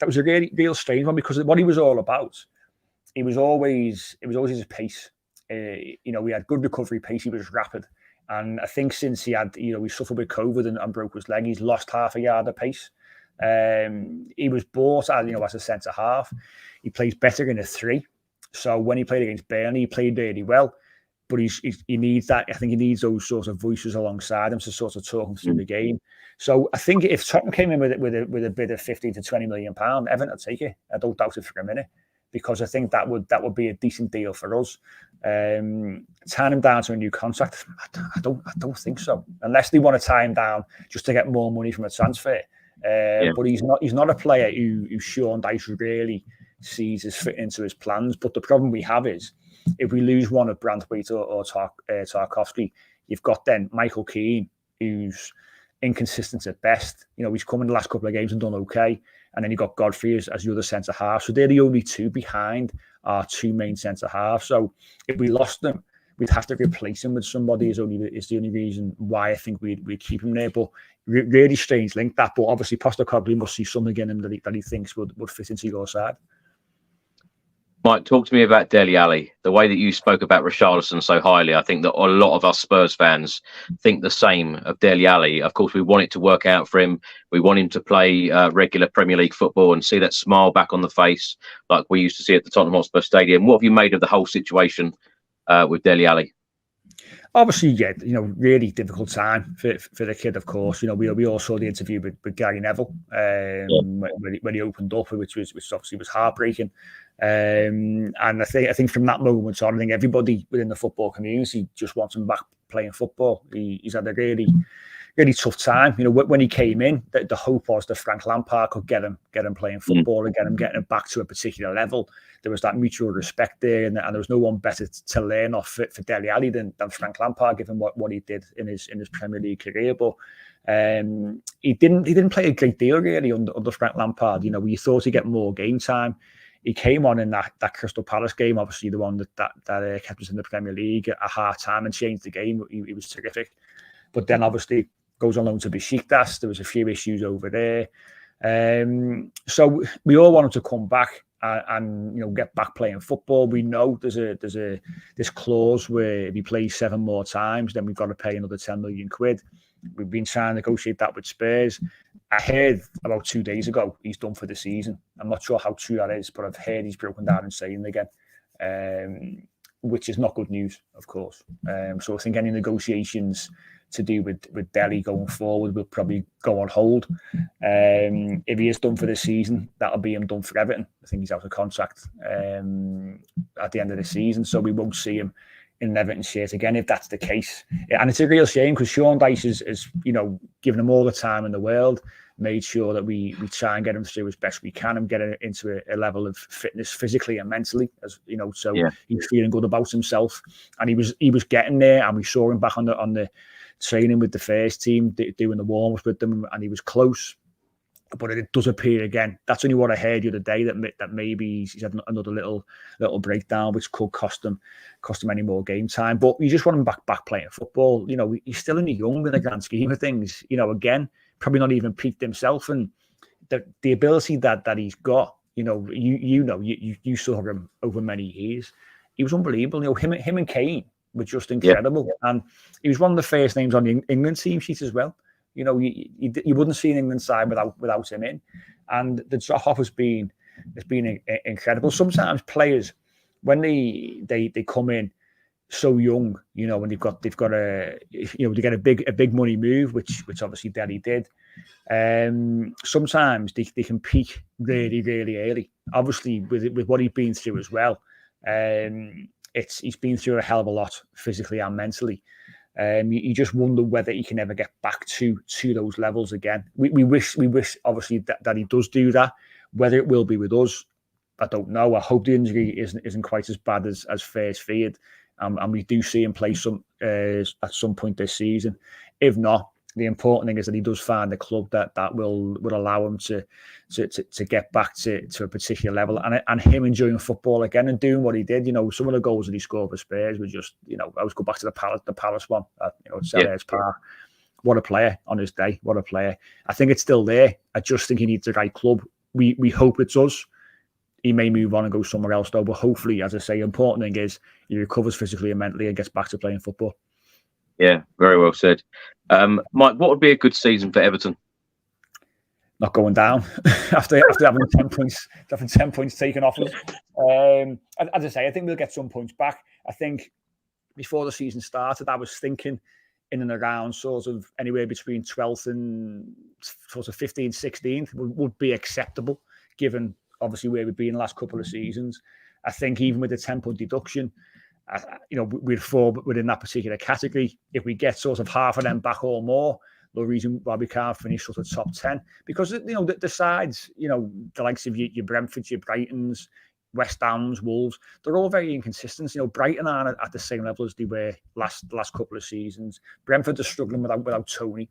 S2: That was a really real strange one because what he was all about, it was always his pace. He had good recovery pace. He was rapid, And I think since he suffered with COVID and broke his leg, he's lost half a yard of pace. He was bought as a centre half. He plays better in a 3. So when he played against Burnley, he played really well. But he needs that. I think he needs those sorts of voices alongside him to sort of talk him through the game. So I think if Tottenham came in with a bid of 15 to 20 million pound, Everton would take it. I don't doubt it for a minute, because I think that would be a decent deal for us. Tying him down to a new contract, I don't think so, unless they want to tie him down just to get more money from a transfer. But he's not a player who Sean Dyche really sees as fitting into his plans. But the problem we have is, if we lose one of Branthwaite or Tarkowski, you've got then Michael Keane, who's inconsistent at best. He's come in the last couple of games and done okay. And then you've got Godfrey as the other centre half. So they're the only two behind our two main centre halves. So if we lost them, we'd have to replace him with somebody. Is the only reason why I think we'd keep him there. But really strange link that. But obviously Postecoglou must see something in him that he thinks would fit into your side.
S1: Mike, talk to me about Dele Alli. The way that you spoke about Richarlison so highly, I think that a lot of us Spurs fans think the same of Dele Alli. Of course, we want it to work out for him. We want him to play regular Premier League football and see that smile back on the face like we used to see at the Tottenham Hotspur Stadium. What have you made of the whole situation with Dele Alli?
S2: Obviously, really difficult time for the kid, of course. We all saw the interview with Gary Neville when he opened up, which obviously was heartbreaking. And I think from that moment on, I think everybody within the football community just wants him back playing football. He's had a really, really tough time. When he came in, the hope was that Frank Lampard could get him playing football and getting him back to a particular level. There was that mutual respect there, and there was no one better to learn off for Dele Alli than Frank Lampard, given what he did in his Premier League career. But he didn't play a great deal really under Frank Lampard. We thought he'd get more game time. He came on in that Crystal Palace game, obviously the one that kept us in the Premier League at half time and changed the game. He was terrific. But then obviously goes on loan to Besiktas. There was a few issues over there. So we all want him to come back and get back playing football. We know there's this clause where if he plays 7 more times, then we've got to pay another 10 million quid. We've been trying to negotiate that with Spurs. I heard about 2 days ago he's done for the season. I'm not sure how true that is, but I've heard he's broken down and saying again, which is not good news, of course. So I think any negotiations to do with Dele going forward will probably go on hold. If he is done for the season, that'll be him done for Everton. I think he's out of contract at the end of the season, so we won't see him in an Everton shirt again if that's the case. And it's a real shame because Sean Dyche is given him all the time in the world, made sure that we try and get him through as best we can and get him into a level of fitness physically and mentally, he's feeling good about himself. And he was getting there, and we saw him back on the training with the first team, doing the warm-ups with them, and he was close. But it does appear again. That's only what I heard the other day, that maybe he's had another little breakdown, which could cost him any more game time. But you just want him back playing football. He's still only young in the grand scheme of things. Again, probably not even peaked himself, and the ability that he's got. You saw him over many years. He was unbelievable. Him and Kane were just incredible, and he was one of the first names on the England team sheet as well. You wouldn't see an England side without him in, and the drop off has been incredible. Sometimes players, when they come in so young, when they've got to get a big money move, which obviously Dele did. Sometimes they can peak really, really early. Obviously, with what he's been through as well, he's been through a hell of a lot physically and mentally. You just wonder whether he can ever get back to those levels again. We wish obviously that he does do that. Whether it will be with us, I don't know. I hope the injury isn't quite as bad as first feared, and we do see him play at some point this season. If not, the important thing is that he does find a club that will allow him to get back to a particular level, and him enjoying football again and doing what he did. Some of the goals that he scored for Spurs were just, I always go back to the Palace one at Selhurst Park. What a player on his day! What a player! I think it's still there. I just think he needs the right club. We hope it's us. He may move on and go somewhere else though, but hopefully, as I say, important thing is he recovers physically and mentally and gets back to playing football.
S1: Yeah, very well said. Mike, what would be a good season for Everton?
S2: Not going down after having 10 points taken off us. As I say, I think we'll get some points back. I think before the season started, I was thinking in and around sort of anywhere between 12th and sort of 15th, 16th would be acceptable, given obviously where we've been the last couple of seasons. I think even with the 10-point deduction, we'd fall within that particular category. If we get sort of half of them back or more, no reason why we can't finish sort of top 10. Because, the sides, the likes of your Brentfords, your Brightons, West Ham's, Wolves, they're all very inconsistent. Brighton aren't at the same level as they were last couple of seasons. Brentford are struggling without Tony.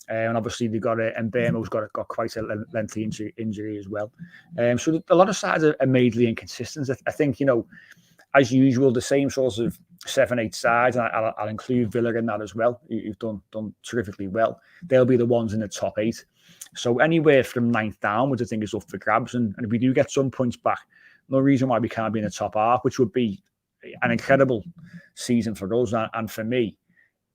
S2: And obviously they've got Mbeumo's got quite a lengthy injury as well. So a lot of sides are majorly inconsistent. I think, as usual, the same sorts of 7-8 sides, and I'll include Villa in that as well, who've done terrifically well. They'll be the ones in the top 8. So anywhere from 9th downwards, I think, is up for grabs. And if we do get some points back, no reason why we can't be in the top half, which would be an incredible season for us. And for me,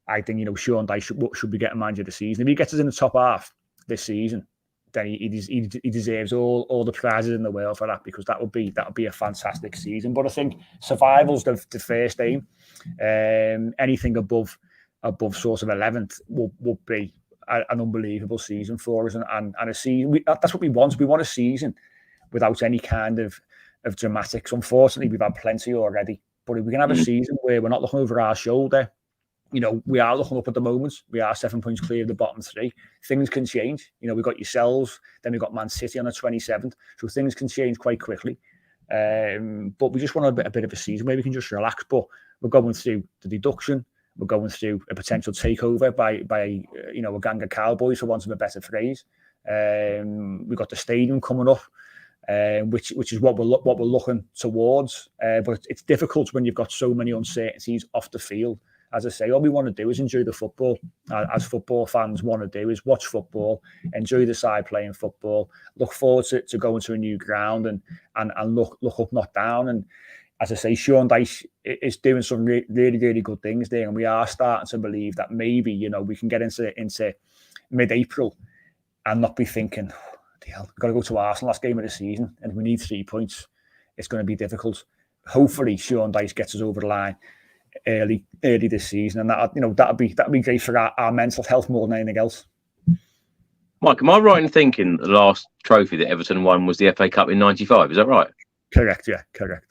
S2: I think, Sean Dyche should be getting manager of the season. If he gets us in the top half this season, then he deserves all the prizes in the world for that, because that would be a fantastic season. But I think survival's the first aim. Anything above sort of 11th would be an unbelievable season for us, and a season that's what we want. We want a season without any kind of dramatics. Unfortunately, we've had plenty already. But if we can have a season where we're not looking over our shoulder, we are looking up at the moment. We are 7 points clear of the bottom 3. Things can change. We've got yourselves, then we've got Man City on the 27th. So things can change quite quickly. But we just want a bit of a season where we can just relax. But we're going through the deduction. We're going through a potential takeover by a gang of cowboys, for want of a better phrase. We've got the stadium coming up, which is what we're looking towards. But it's difficult when you've got so many uncertainties off the field. As I say, all we want to do is enjoy the football. As football fans want to do is watch football, enjoy the side playing football, look forward to going to a new ground and look up, not down. And as I say, Sean Dyche is doing some really, really good things there. And we are starting to believe that maybe, we can get into mid-April and not be thinking, we've got to go to Arsenal last game of the season and we need 3 points. It's going to be difficult. Hopefully, Sean Dyche gets us over the line early this season, and that'd be great for our mental health more than anything else.
S1: Mike, am I right in thinking the last trophy that Everton won was the FA Cup in '95? Is that right?
S2: Correct. Yeah, correct.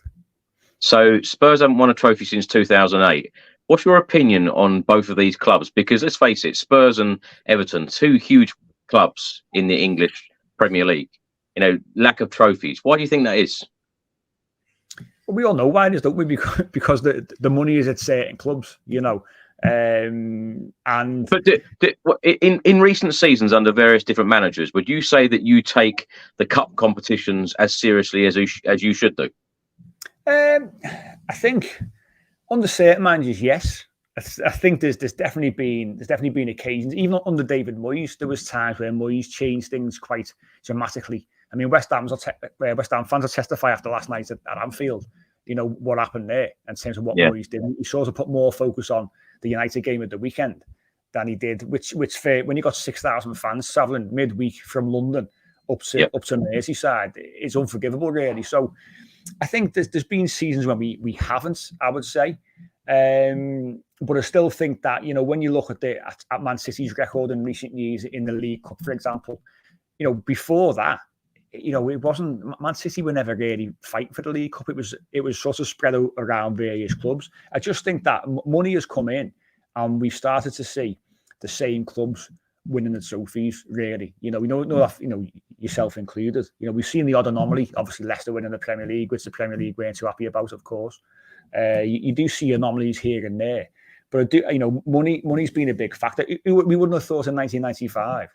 S1: So Spurs haven't won a trophy since 2008. What's your opinion on both of these clubs? Because let's face it, Spurs and Everton, 2 huge clubs in the English Premier League. Lack of trophies. Why do you think that is?
S2: Well, we all know why it is, don't we? Because the money is at certain clubs, And
S1: but in recent seasons under various different managers, would you say that you take the cup competitions as seriously as you should do?
S2: I think under certain managers, yes. I think there's definitely been occasions, even under David Moyes, there was times where Moyes changed things quite dramatically. I mean, West Ham fans will testify after last night at Anfield, what happened there in terms of what Moyes did. He sort of put more focus on the United game at the weekend than he did, which when you got 6,000 fans travelling midweek from London up to Merseyside, it's unforgivable, really. So I think there's been seasons when we haven't, I would say. But I still think that, when you look at Man City's record in recent years in the League Cup, for example, before that, it wasn't, Man City were never really fighting for the League Cup. It was sort of spread out around various clubs. I just think that money has come in and we've started to see the same clubs winning the trophies, really. We know that, yourself included. We've seen the odd anomaly, obviously Leicester winning the Premier League, which the Premier League weren't too happy about, of course. You do see anomalies here and there. But money's been a big factor. We wouldn't have thought in 1995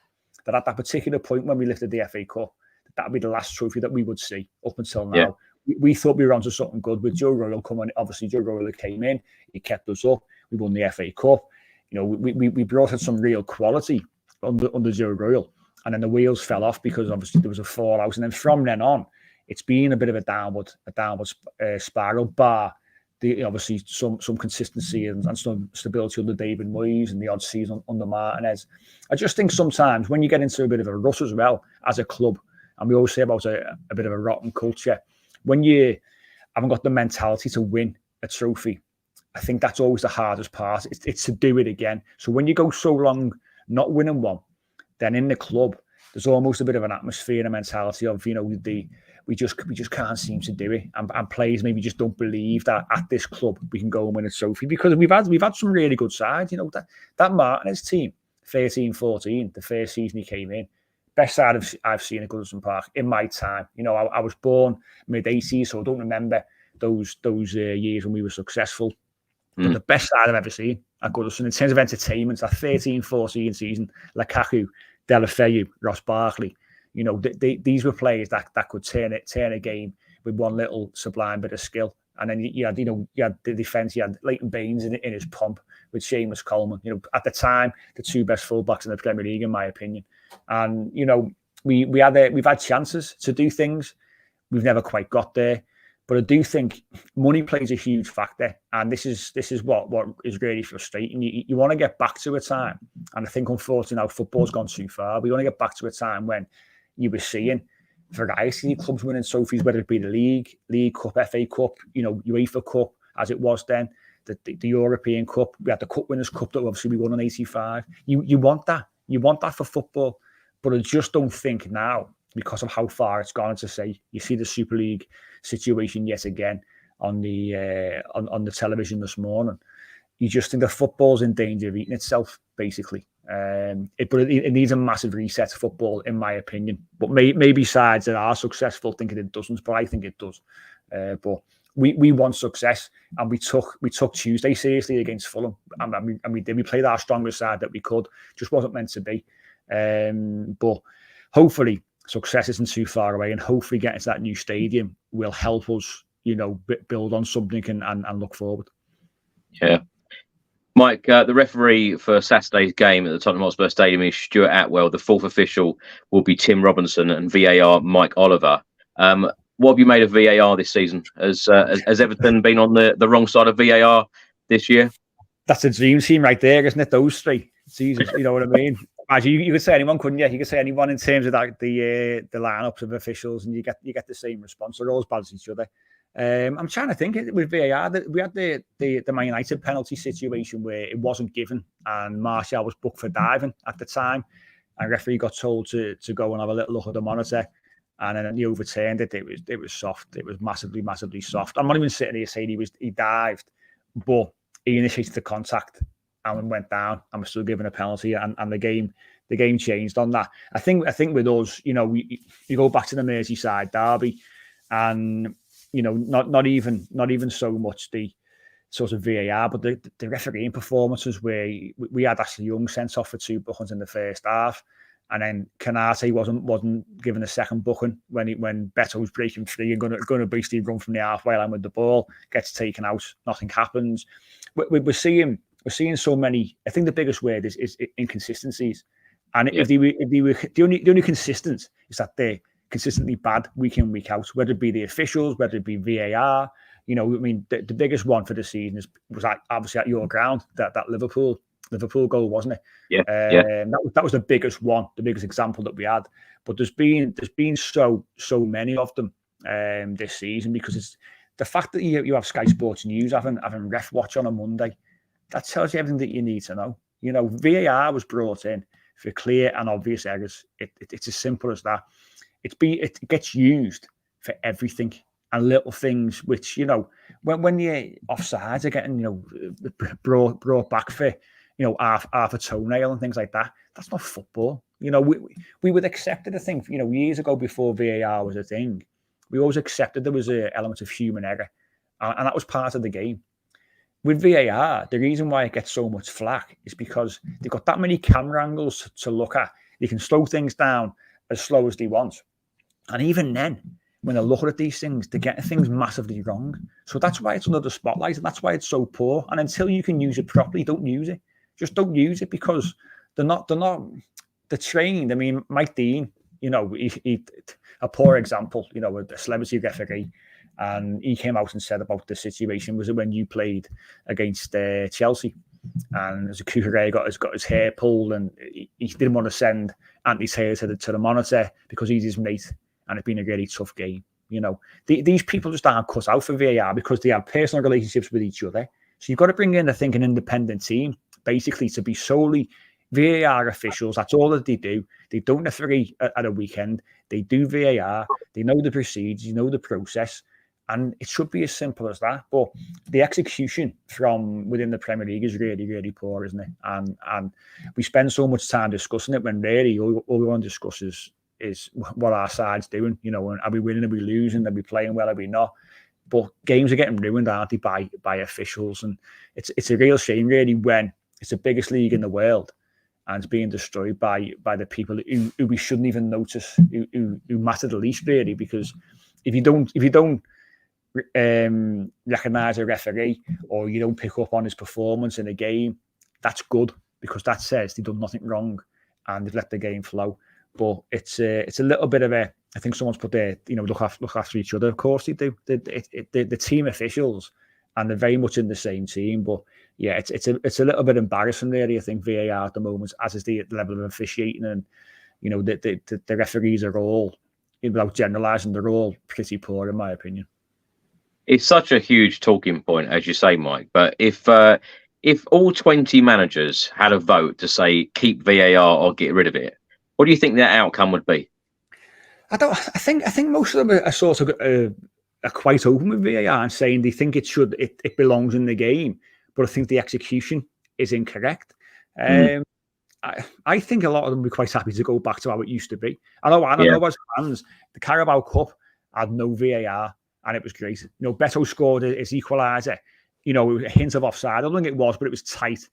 S2: that at that particular point when we lifted the FA Cup, that would be the last trophy that we would see up until now. Yeah. We thought we were onto something good with Joe Royle coming. Obviously, Joe Royle came in. He kept us up. We won the FA Cup. We brought in some real quality under Joe Royle. And then the wheels fell off because obviously there was a fallout. And then from then on, it's been a bit of a downward spiral, bar obviously some consistency and some stability under David Moyes and the odd season under Martinez. I just think sometimes when you get into a bit of a rut as well as a club, and we always say about a bit of a rotten culture, when you haven't got the mentality to win a trophy, I think that's always the hardest part. It's to do it again. So when you go so long not winning one, then in the club, there's almost a bit of an atmosphere and a mentality of, we just can't seem to do it, and players maybe just don't believe that at this club we can go and win a trophy, because we've had some really good sides. That Martinez team, 13-14, the first season he came in, best side I've seen at Goodon Park in my time. I was born mid-80s, so I don't remember those years when we were successful. But the best side I've ever seen at Goodison in terms of entertainment, that 13-14 season, Lukaku, Dele Alli, Ross Barkley, these were players that could turn a game with one little sublime bit of skill. And then you had the defence, you had Leighton Baines in his pomp with Seamus Coleman. At the time, the two best fullbacks in the Premier League, in my opinion. And we've had chances to do things, we've never quite got there. But I do think money plays a huge factor, and this is what is really frustrating. You want to get back to a time, and I think unfortunately now football's gone too far. We want to get back to a time when you were seeing variety of clubs winning trophies, whether it be the League Cup, FA Cup, UEFA Cup, as it was then, the European Cup. We had the Cup Winners' Cup that obviously we won in '85. You want that. You want that for football, but I just don't think now, because of how far it's gone, to say you see the Super League situation yet again on the television this morning. You just think that football's in danger of eating itself, basically. It needs a massive reset, football, in my opinion. But maybe sides that are successful thinking it doesn't, but I think it does. But we want success, and we took Tuesday seriously against Fulham, and we did. We played our strongest side that we could. Just wasn't meant to be. But hopefully success isn't too far away, and hopefully getting to that new stadium will help us, build on something and look forward.
S1: Yeah. Mike, the referee for Saturday's game at the Tottenham Hotspur Stadium is Stuart Atwell. The fourth official will be Tim Robinson, and VAR Mike Oliver. What have you made of VAR this season? Has Everton been on the wrong side of VAR this year?
S2: That's a dream team right there, isn't it? Those three. Jesus, you know what I mean? You could say anyone, couldn't you? You could say anyone in terms of that, the lineups of officials, and you get the same response. They're all as bad as each other. I'm trying to think with VAR that we had the Man United penalty situation where it wasn't given, and Martial was booked for diving at the time, and referee got told to go and have a little look at the monitor, and then he overturned it. It was soft. It was massively soft. I'm not even sitting here saying he dived, but he initiated the contact and went down, and was still given a penalty, and the game changed on that. I think with us, you go back to the Merseyside derby, and not even so much the sort of VAR, but the refereeing performances where we had Ashley Young sent off for 2 bookings in the first half, and then Canate wasn't given a second booking when Beto was breaking free and going to basically run from the halfway line with the ball, gets taken out, nothing happens. We're seeing so many. I think the biggest word is inconsistencies, and if they were the only consistent is that they're consistently bad week in, week out, whether it be the officials, whether it be VAR. The biggest one for the season was obviously at your ground, that Liverpool goal, wasn't it?
S1: Yeah.
S2: That was the biggest one, the biggest example that we had. But there's been so many of them this season, because it's the fact that you have Sky Sports News having Ref Watch on a Monday. That tells you everything that you need to know. VAR was brought in for clear and obvious errors. It's as simple as that. It gets used for everything, and little things which, when you're offsides are getting, brought back for, half a toenail and things like that. That's not football. We would accept it, I think, years ago before VAR was a thing. We always accepted there was an element of human error, and that was part of the game. With VAR, the reason why it gets so much flack is because they've got that many camera angles to look at. They can slow things down as slow as they want. And even then, when they're looking at these things, they're getting things massively wrong. So that's why it's under the spotlight, and that's why it's so poor. And until you can use it properly, don't use it. Just don't use it, because they're trained. I mean, Mike Dean, he a poor example, a celebrity referee. And he came out and said about the situation, was it when you played against Chelsea? And as a Cucurella got his hair pulled, and he didn't want to send Anthony Taylor to the monitor because he's his mate, and it's been a really tough game. You know, these people just aren't cut out for VAR because they have personal relationships with each other. So you've got to bring in, I think, an independent team, basically, to be solely VAR officials. That's all that they do. They don't referee at a weekend. They do VAR. They know the procedures. You know the process. And it should be as simple as that. But the execution from within the Premier League is really, really poor, isn't it? And we spend so much time discussing it when really all we want to discuss is what our side's doing. You know, are we winning, are we losing, are we playing well, are we not? But games are getting ruined, aren't they, by officials? And it's a real shame, really, when it's the biggest league in the world and it's being destroyed by the people who we shouldn't even notice, who matter the least, really. Because if you don't recognise a referee, or you don't pick up on his performance in a game, that's good, because that says they've done nothing wrong and they've let the game flow. But it's a little bit of a, I think someone's put there, you know, look after each other. Of course they do. The team officials, and they're very much in the same team. But yeah, it's a little bit embarrassing, really. I think VAR at the moment, as is the level of officiating, and you know the referees are all, without generalising, they're all pretty poor in my opinion.
S1: It's such a huge talking point, as you say, Mike. But if all 20 managers had a vote to say keep VAR or get rid of it, what do you think that outcome would be?
S2: I think most of them are sort of are quite open with VAR and saying they think it belongs in the game, but I think the execution is incorrect. I think a lot of them would be quite happy to go back to how it used to be. I know as fans, the Carabao Cup had no VAR and it was great. You know, Beto scored his equaliser. You know, a hint of offside. I don't think it was, but it was tight,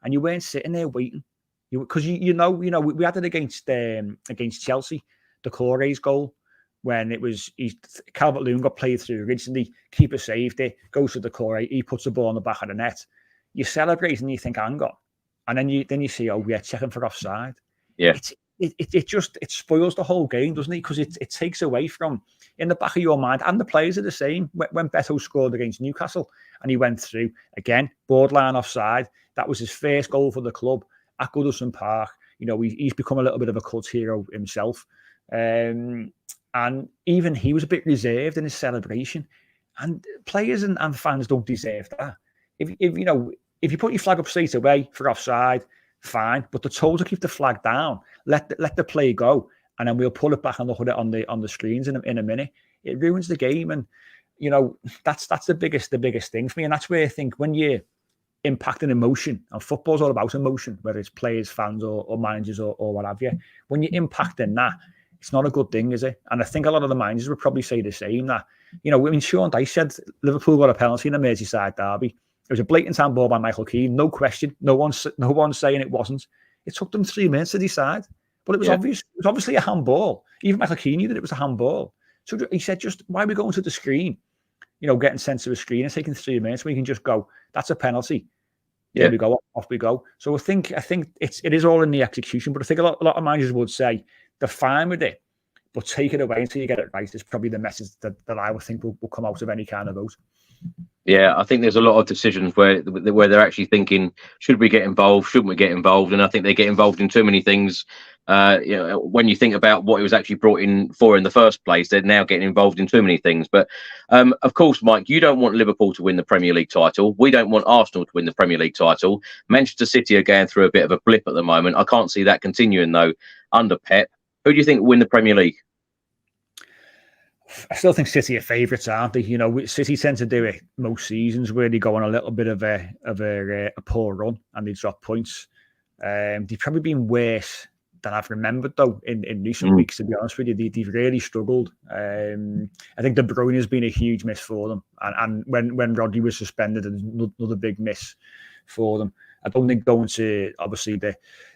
S2: and you weren't sitting there waiting. Because you know, we had it against Chelsea, the Corre's goal, when it was Calvert-Lewin got played through originally, keeper saved it, goes to the Corre, he puts the ball on the back of the net. You celebrate and you think, hang on, and then you see, oh, we're checking for offside.
S1: Yeah,
S2: it spoils the whole game, doesn't it? Because it takes away from, in the back of your mind, and the players are the same. When Beto scored against Newcastle and he went through again, borderline offside, that was his first goal for the club at Goodon Park. You know, he's become a little bit of a cult hero himself. And even he was a bit reserved in his celebration. And players and fans don't deserve that. If you put your flag up straight away for offside, fine. But they're told to keep the flag down, let the play go, and then we'll pull it back and look at it on the screens in a minute. It ruins the game, and you know that's the biggest thing for me. And that's where I think when you impacting emotion, and football's all about emotion, whether it's players, fans, or managers, or what have you. When you're impacting that, it's not a good thing, is it? And I think a lot of the managers would probably say the same. That, you know, I mean, Sean Dyche said Liverpool got a penalty in a Merseyside derby. It was a blatant handball by Michael Keane, no question. No one's saying it wasn't. It took them 3 minutes to decide, but it was obvious. It was obviously a handball. Even Michael Keane knew that it was a handball. So he said, just why are we going to the screen? You know, getting sent to a screen and taking 3 minutes, we can just go, that's a penalty. Yeah, there we go, off we go. So I think it is all in the execution, but I think a lot of managers would say they're fine with it, but take it away until you get it right is probably the message that I would think will come out of any kind of vote.
S1: Yeah, I think there's a lot of decisions where they're actually thinking, should we get involved? Shouldn't we get involved? And I think they get involved in too many things. You know, when you think about what it was actually brought in for in the first place, they're now getting involved in too many things. But of course, Mike, you don't want Liverpool to win the Premier League title. We don't want Arsenal to win the Premier League title. Manchester City are going through a bit of a blip at the moment. I can't see that continuing, though, under Pep. Who do you think will win the Premier League?
S2: I still think City are favourites, aren't they? You know, City tend to do it most seasons where they go on a little bit of a poor run and they drop points. They've probably been worse than I've remembered, though, in recent weeks, to be honest with you. They've really struggled. I think De Bruyne has been a huge miss for them. And when Rodri was suspended, another big miss for them. I don't think going to, obviously,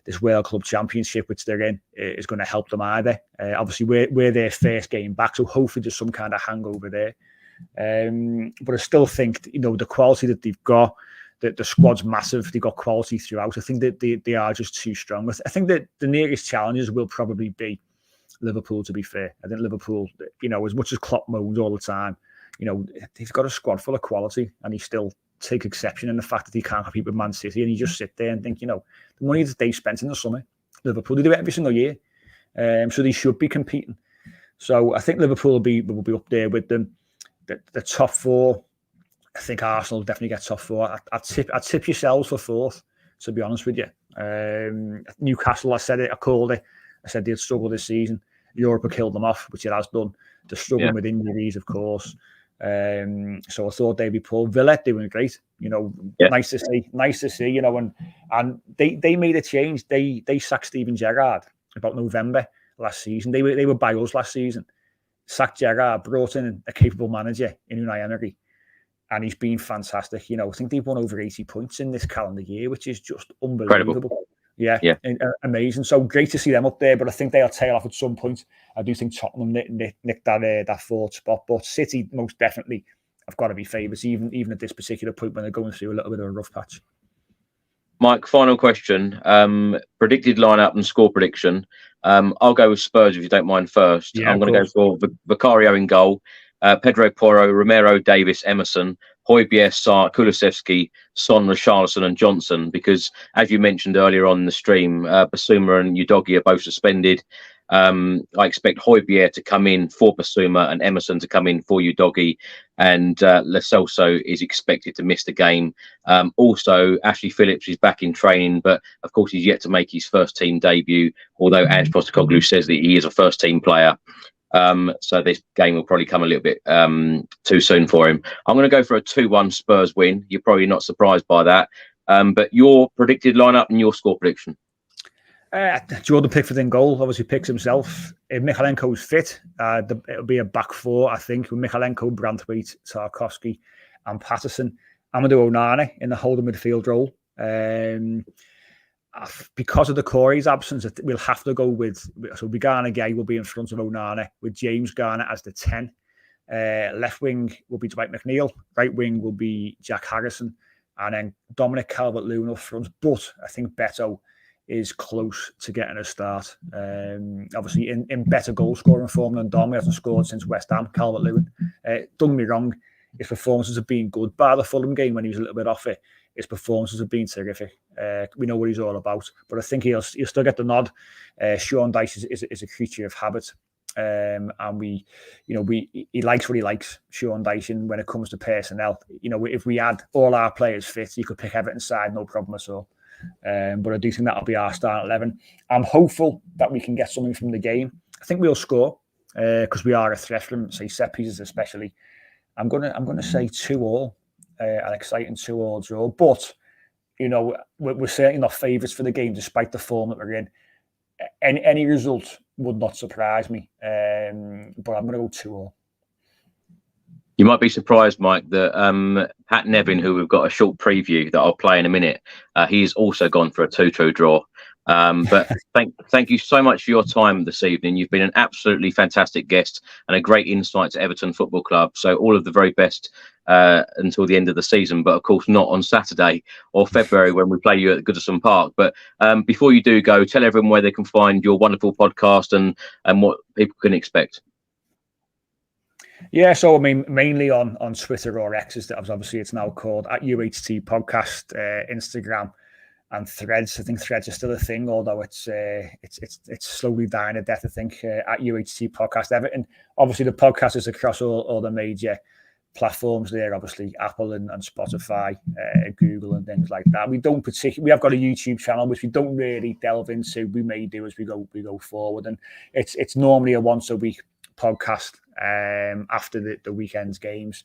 S2: this World Club Championship, which they're in, is going to help them either. Obviously, we're their first game back, so hopefully there's some kind of hangover there. But I still think, you know, the quality that they've got, the squad's massive. They've got quality throughout. I think that they are just too strong. I think that the nearest challenges will probably be Liverpool, to be fair. I think Liverpool, you know, as much as Klopp moans all the time, he's got a squad full of quality, and he still take exception in the fact that he can't compete with Man City, and you just sit there and think, the money that they spent in the summer, Liverpool, they do it every single year, so they should be competing. So I think Liverpool will be up there with them. The top four, I think Arsenal will definitely get top four. I'd tip yourselves for fourth, to be honest with you. Newcastle, I said it, I called it. I said they'd struggle this season. Europe have killed them off, which it has done. They're struggling with injuries, of course. So I thought they'd be poor. Villa doing great, nice to see, and they made a change. They sacked Steven Gerrard about November last season. They were by us last season. Sacked Gerrard, brought in a capable manager in Unai Emery, and he's been fantastic. I think they've won over 80 points in this calendar year, which is just unbelievable. Incredible. Yeah, amazing. So great to see them up there, but I think they'll tail off at some point. I do think Tottenham nicked that fourth spot, but City most definitely have got to be favourites, even at this particular point when they're going through a little bit of a rough patch.
S1: Mike, final question. Predicted lineup and score prediction. I'll go with Spurs if you don't mind first. I'm going to go for Vicario in goal, Pedro Porro, Romero, Davis, Emerson, Højbjerg, Sarr, Kulusevski, Son, Richarlison and Johnson, because as you mentioned earlier on in the stream, Basuma and Udogie are both suspended. I expect Højbjerg to come in for Basuma and Emerson to come in for Udogie, and Lo Celso is expected to miss the game. Also, Ashley Phillips is back in training, but of course he's yet to make his first team debut, although Ange Postecoglou says that he is a first team player. So this game will probably come a little bit too soon for him. I'm going to go for a 2-1 Spurs win. You're probably not surprised by that. But your predicted lineup and your score prediction?
S2: Jordan Pickford in goal. Obviously picks himself. If Michalenko's fit, it'll be a back four, I think, with Michalenko, Branthwaite, Tarkowski and Patterson. Amadou Onana in the holding midfield role. Because of the Corey's absence, we'll have to go with... So Garner Gay will be in front of Onana, with James Garner as the 10. Left wing will be Dwight McNeil. Right wing will be Jack Harrison. And then Dominic Calvert-Lewin up front. But I think Beto is close to getting a start. Obviously, in better goal-scoring form than Dom. He hasn't scored since West Ham, Calvert-Lewin. Don't get me wrong, his performances have been good. Bar the Fulham game when he was a little bit off it, his performances have been terrific. We know what he's all about, but I think he'll still get the nod. Sean Dyche is a creature of habit, and he likes what he likes. Sean Dyche, and when it comes to personnel, if we had all our players fit, you could pick Everton's side, no problem at all. But I do think that'll be our start 11. I'm hopeful that we can get something from the game. I think we'll score because we are a threat from, say, set pieces especially. I'm gonna say 2-2. An exciting 2-2 draw, but we're certainly not favourites for the game despite the form that we're in. Any result would not surprise me, but I'm going to go 2-2.
S1: You might be surprised, Mike, that Pat Nevin, who we've got a short preview that I'll play in a minute, he's also gone for a 2-2 draw. But thank you so much for your time this evening. You've been an absolutely fantastic guest and a great insight to Everton Football Club. So all of the very best until the end of the season, but of course not on Saturday or February when we play you at Goodon Park. But before you do go, tell everyone where they can find your wonderful podcast and what people can expect.
S2: Yeah, so I mean, mainly on Twitter or X, as obviously it's now called, at UHT Podcast, Instagram and Threads. I think Threads is still a thing, although it's slowly dying a death, I think, at UHT Podcast Everton. Obviously, the podcast is across all the major platforms there, obviously Apple and Spotify, Google and things like that. We have got a YouTube channel which we don't really delve into. We may do as we go forward, and it's normally a once a week podcast after the weekend's games.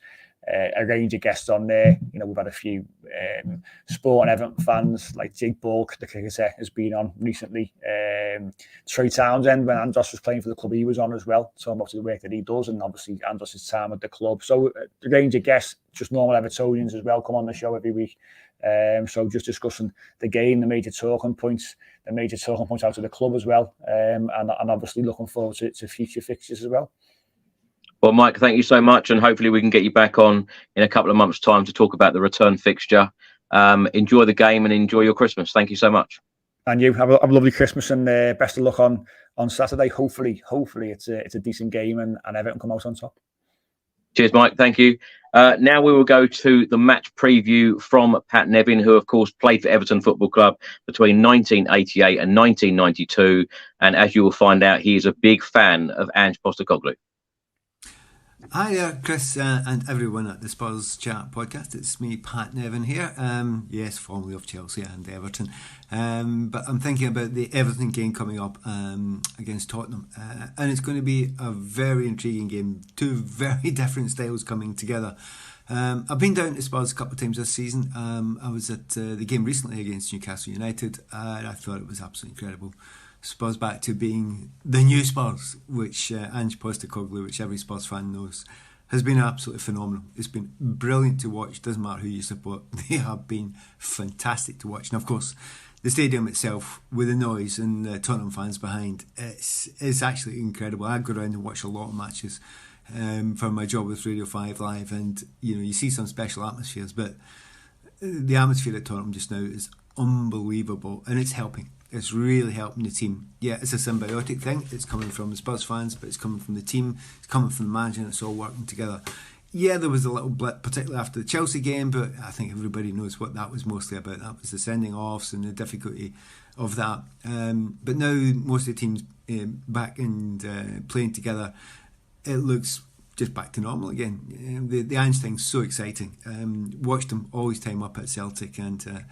S2: A range of guests on there. We've had a few sport and Everton fans like Jake Bulk, the cricketer, has been on recently. Troy Townsend, when Andros was playing for the club, he was on as well, talking about the work that he does and obviously Andros' time at the club. So the range of guests, just normal Evertonians as well, come on the show every week. So just discussing the game, the major talking points out of the club as well, and obviously looking forward to future fixtures as well.
S1: Well, Mike, thank you so much, and hopefully we can get you back on in a couple of months' time to talk about the return fixture. Enjoy the game and enjoy your Christmas. Thank you so much.
S2: And you have a lovely Christmas, and best of luck on Saturday. Hopefully it's a decent game and Everton come out on top.
S1: Cheers, Mike. Thank you. Now we will go to the match preview from Pat Nevin, who, of course, played for Everton Football Club between 1988 and 1992. And as you will find out, he is a big fan of Ange Postecoglou.
S3: Hi there, Chris, and everyone at the Spurs Chat Podcast. It's me, Pat Nevin here. Yes, formerly of Chelsea and Everton. But I'm thinking about the Everton game coming up against Tottenham. And it's going to be a very intriguing game. Two very different styles coming together. I've been down to Spurs a couple of times this season. I was at the game recently against Newcastle United, and I thought it was absolutely incredible. Spurs back to being the new Spurs, which Ange Postecoglou, which every Spurs fan knows, has been absolutely phenomenal. It's been brilliant to watch. Doesn't matter who you support, they have been fantastic to watch. And of course, the stadium itself, with the noise and the Tottenham fans behind, it's actually incredible. I go around and watch a lot of matches for my job with Radio 5 Live, and you see some special atmospheres, but the atmosphere at Tottenham just now is unbelievable, and it's helping. It's really helping the team. Yeah, it's a symbiotic thing. It's coming from the Spurs fans, but it's coming from the team. It's coming from the manager, and it's all working together. Yeah, there was a little blip, particularly after the Chelsea game, but I think everybody knows what that was mostly about. That was the sending offs and the difficulty of that. But now most of the teams back and playing together, it looks just back to normal again. The Ange thing's so exciting. Watched him all his time up at Celtic, and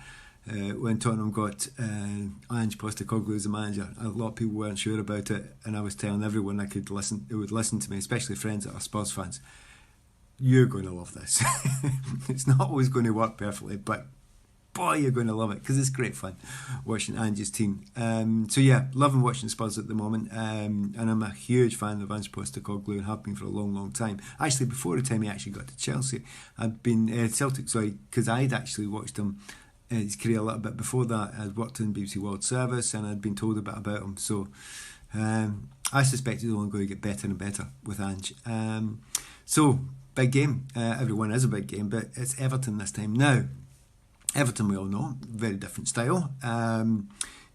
S3: when Tottenham got Ange Postecoglou as a manager, a lot of people weren't sure about it, and I was telling everyone who would listen to me, especially friends that are Spurs fans, you're going to love this. It's not always going to work perfectly, but boy, you're going to love it, because it's great fun watching Ange's team. So yeah, loving watching Spurs at the moment, and I'm a huge fan of Ange Postecoglou and have been for a long, long time. Actually, before the time he actually got to Chelsea, I'd been Celtic, because I'd actually watched him his career a little bit before that. I'd worked in BBC World Service, and I'd been told a bit about him, so I suspect he's only going to get better and better with Ange. So big game. Everyone is a big game, but it's Everton this time. Now, Everton, we all know, very different style. They're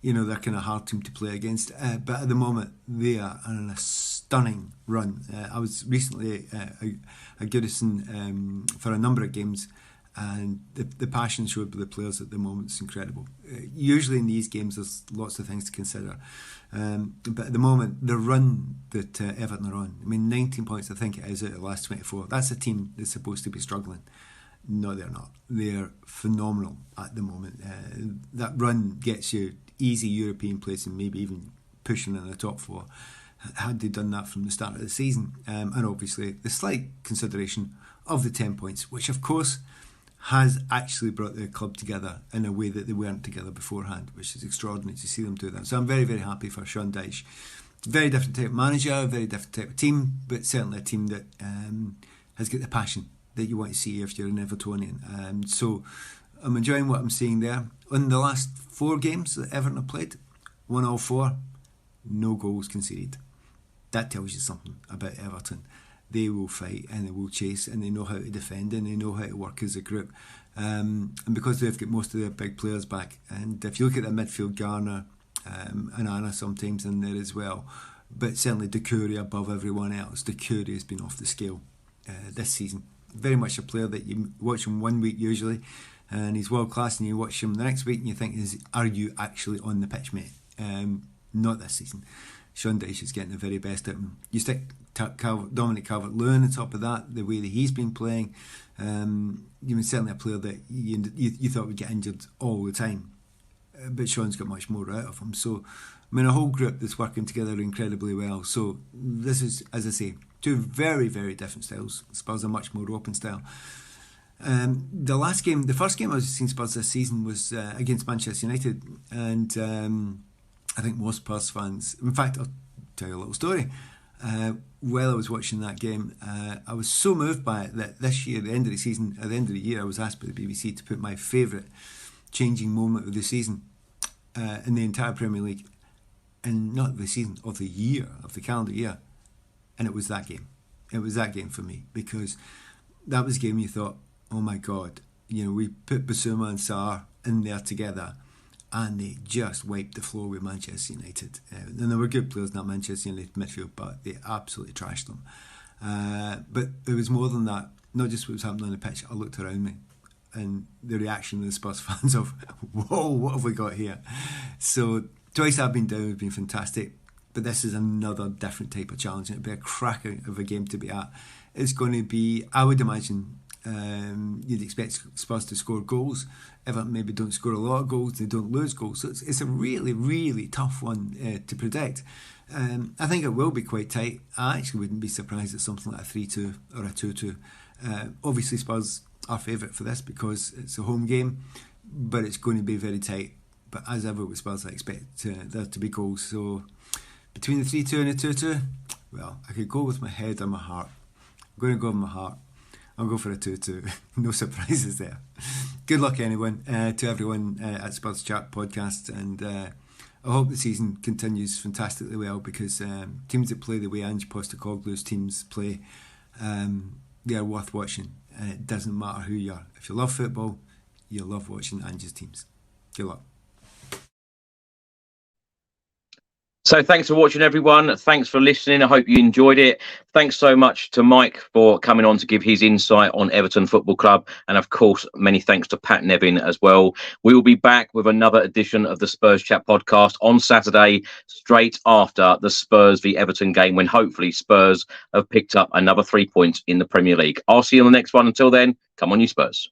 S3: kind of hard team to play against, but at the moment they are on a stunning run. I was recently at Goodison for a number of games, and the passion showed by the players at the moment is incredible. Usually in these games there's lots of things to consider, but at the moment the run that Everton are on, 19 points I think it is out of the last 24, that's a team that's supposed to be struggling. No, they're not. They're phenomenal at the moment. That run gets you easy European place and maybe even pushing in the top four, had they done that from the start of the season. And obviously the slight consideration of the 10 points, which of course has actually brought the club together in a way that they weren't together beforehand, which is extraordinary to see them do that. So I'm very, very happy for Sean Dyche. Very different type of manager, very different type of team, but certainly a team that has got the passion that you want to see if you're an Evertonian. So I'm enjoying what I'm seeing there. In the last 4 games that Everton have played, won all 4, no goals conceded. That tells you something about Everton. They will fight and they will chase, and they know how to defend, and they know how to work as a group. And because they've got most of their big players back, and if you look at the midfield, Garner and Anna sometimes in there as well, but certainly Doucouré above everyone else. Doucouré has been off the scale this season. Very much a player that you watch him 1 week usually, and he's world class, and you watch him the next week and you think, are you actually on the pitch, mate? Not this season. Sean Dyche is getting the very best out of him. You stick Dominic Calvert-Lewin on top of that, the way that he's been playing, certainly a player that you thought would get injured all the time, but Sean's got much more out of him. So a whole group that's working together incredibly well. So this is, as I say, 2 very, very different styles. Spurs are much more open style. The first game I was seeing Spurs this season was against Manchester United, and I think most Spurs fans, in fact, I'll tell you a little story. While I was watching that game, I was so moved by it that this year, at the end of the year, I was asked by the BBC to put my favourite changing moment of the season in the entire Premier League, and not the season, of the year, of the calendar year, and it was that game. It was that game for me, because that was a game you thought, oh my God, we put Basuma and Sarr in there together, and they just wiped the floor with Manchester United. And there were good players in that Manchester United midfield, but they absolutely trashed them. But it was more than that. Not just what was happening on the pitch. I looked around me, and the reaction of the Spurs fans of, whoa, what have we got here? So twice I've been down has been fantastic, but this is another different type of challenge, and it'll be a cracker of a game to be at. It's going to be, I would imagine, you'd expect Spurs to score goals. Everton maybe don't score a lot of goals, they don't lose goals, so it's a really, really tough one to predict. I think it will be quite tight. I actually wouldn't be surprised at something like a 3-2 or a 2-2. Obviously Spurs are favourite for this because it's a home game, but it's going to be very tight. But as ever with Spurs, I expect there to be goals. So between the 3-2 and a 2-2, well, I could go with my head or my heart. I'm going to go with my heart. I'll go for a 2-2. No surprises there. Good luck anyway to everyone at Spurs Chat Podcast, and I hope the season continues fantastically well, because teams that play the way Ange Postecoglou's teams play, they are worth watching, and it doesn't matter who you are. If you love football, you'll love watching Ange's teams. Good luck.
S1: So thanks for watching, everyone. Thanks for listening. I hope you enjoyed it. Thanks so much to Mike for coming on to give his insight on Everton Football Club. And of course, many thanks to Pat Nevin as well. We will be back with another edition of the Spurs Chat Podcast on Saturday, straight after the Spurs v Everton game, when hopefully Spurs have picked up another 3 points in the Premier League. I'll see you on the next one. Until then, come on, you Spurs.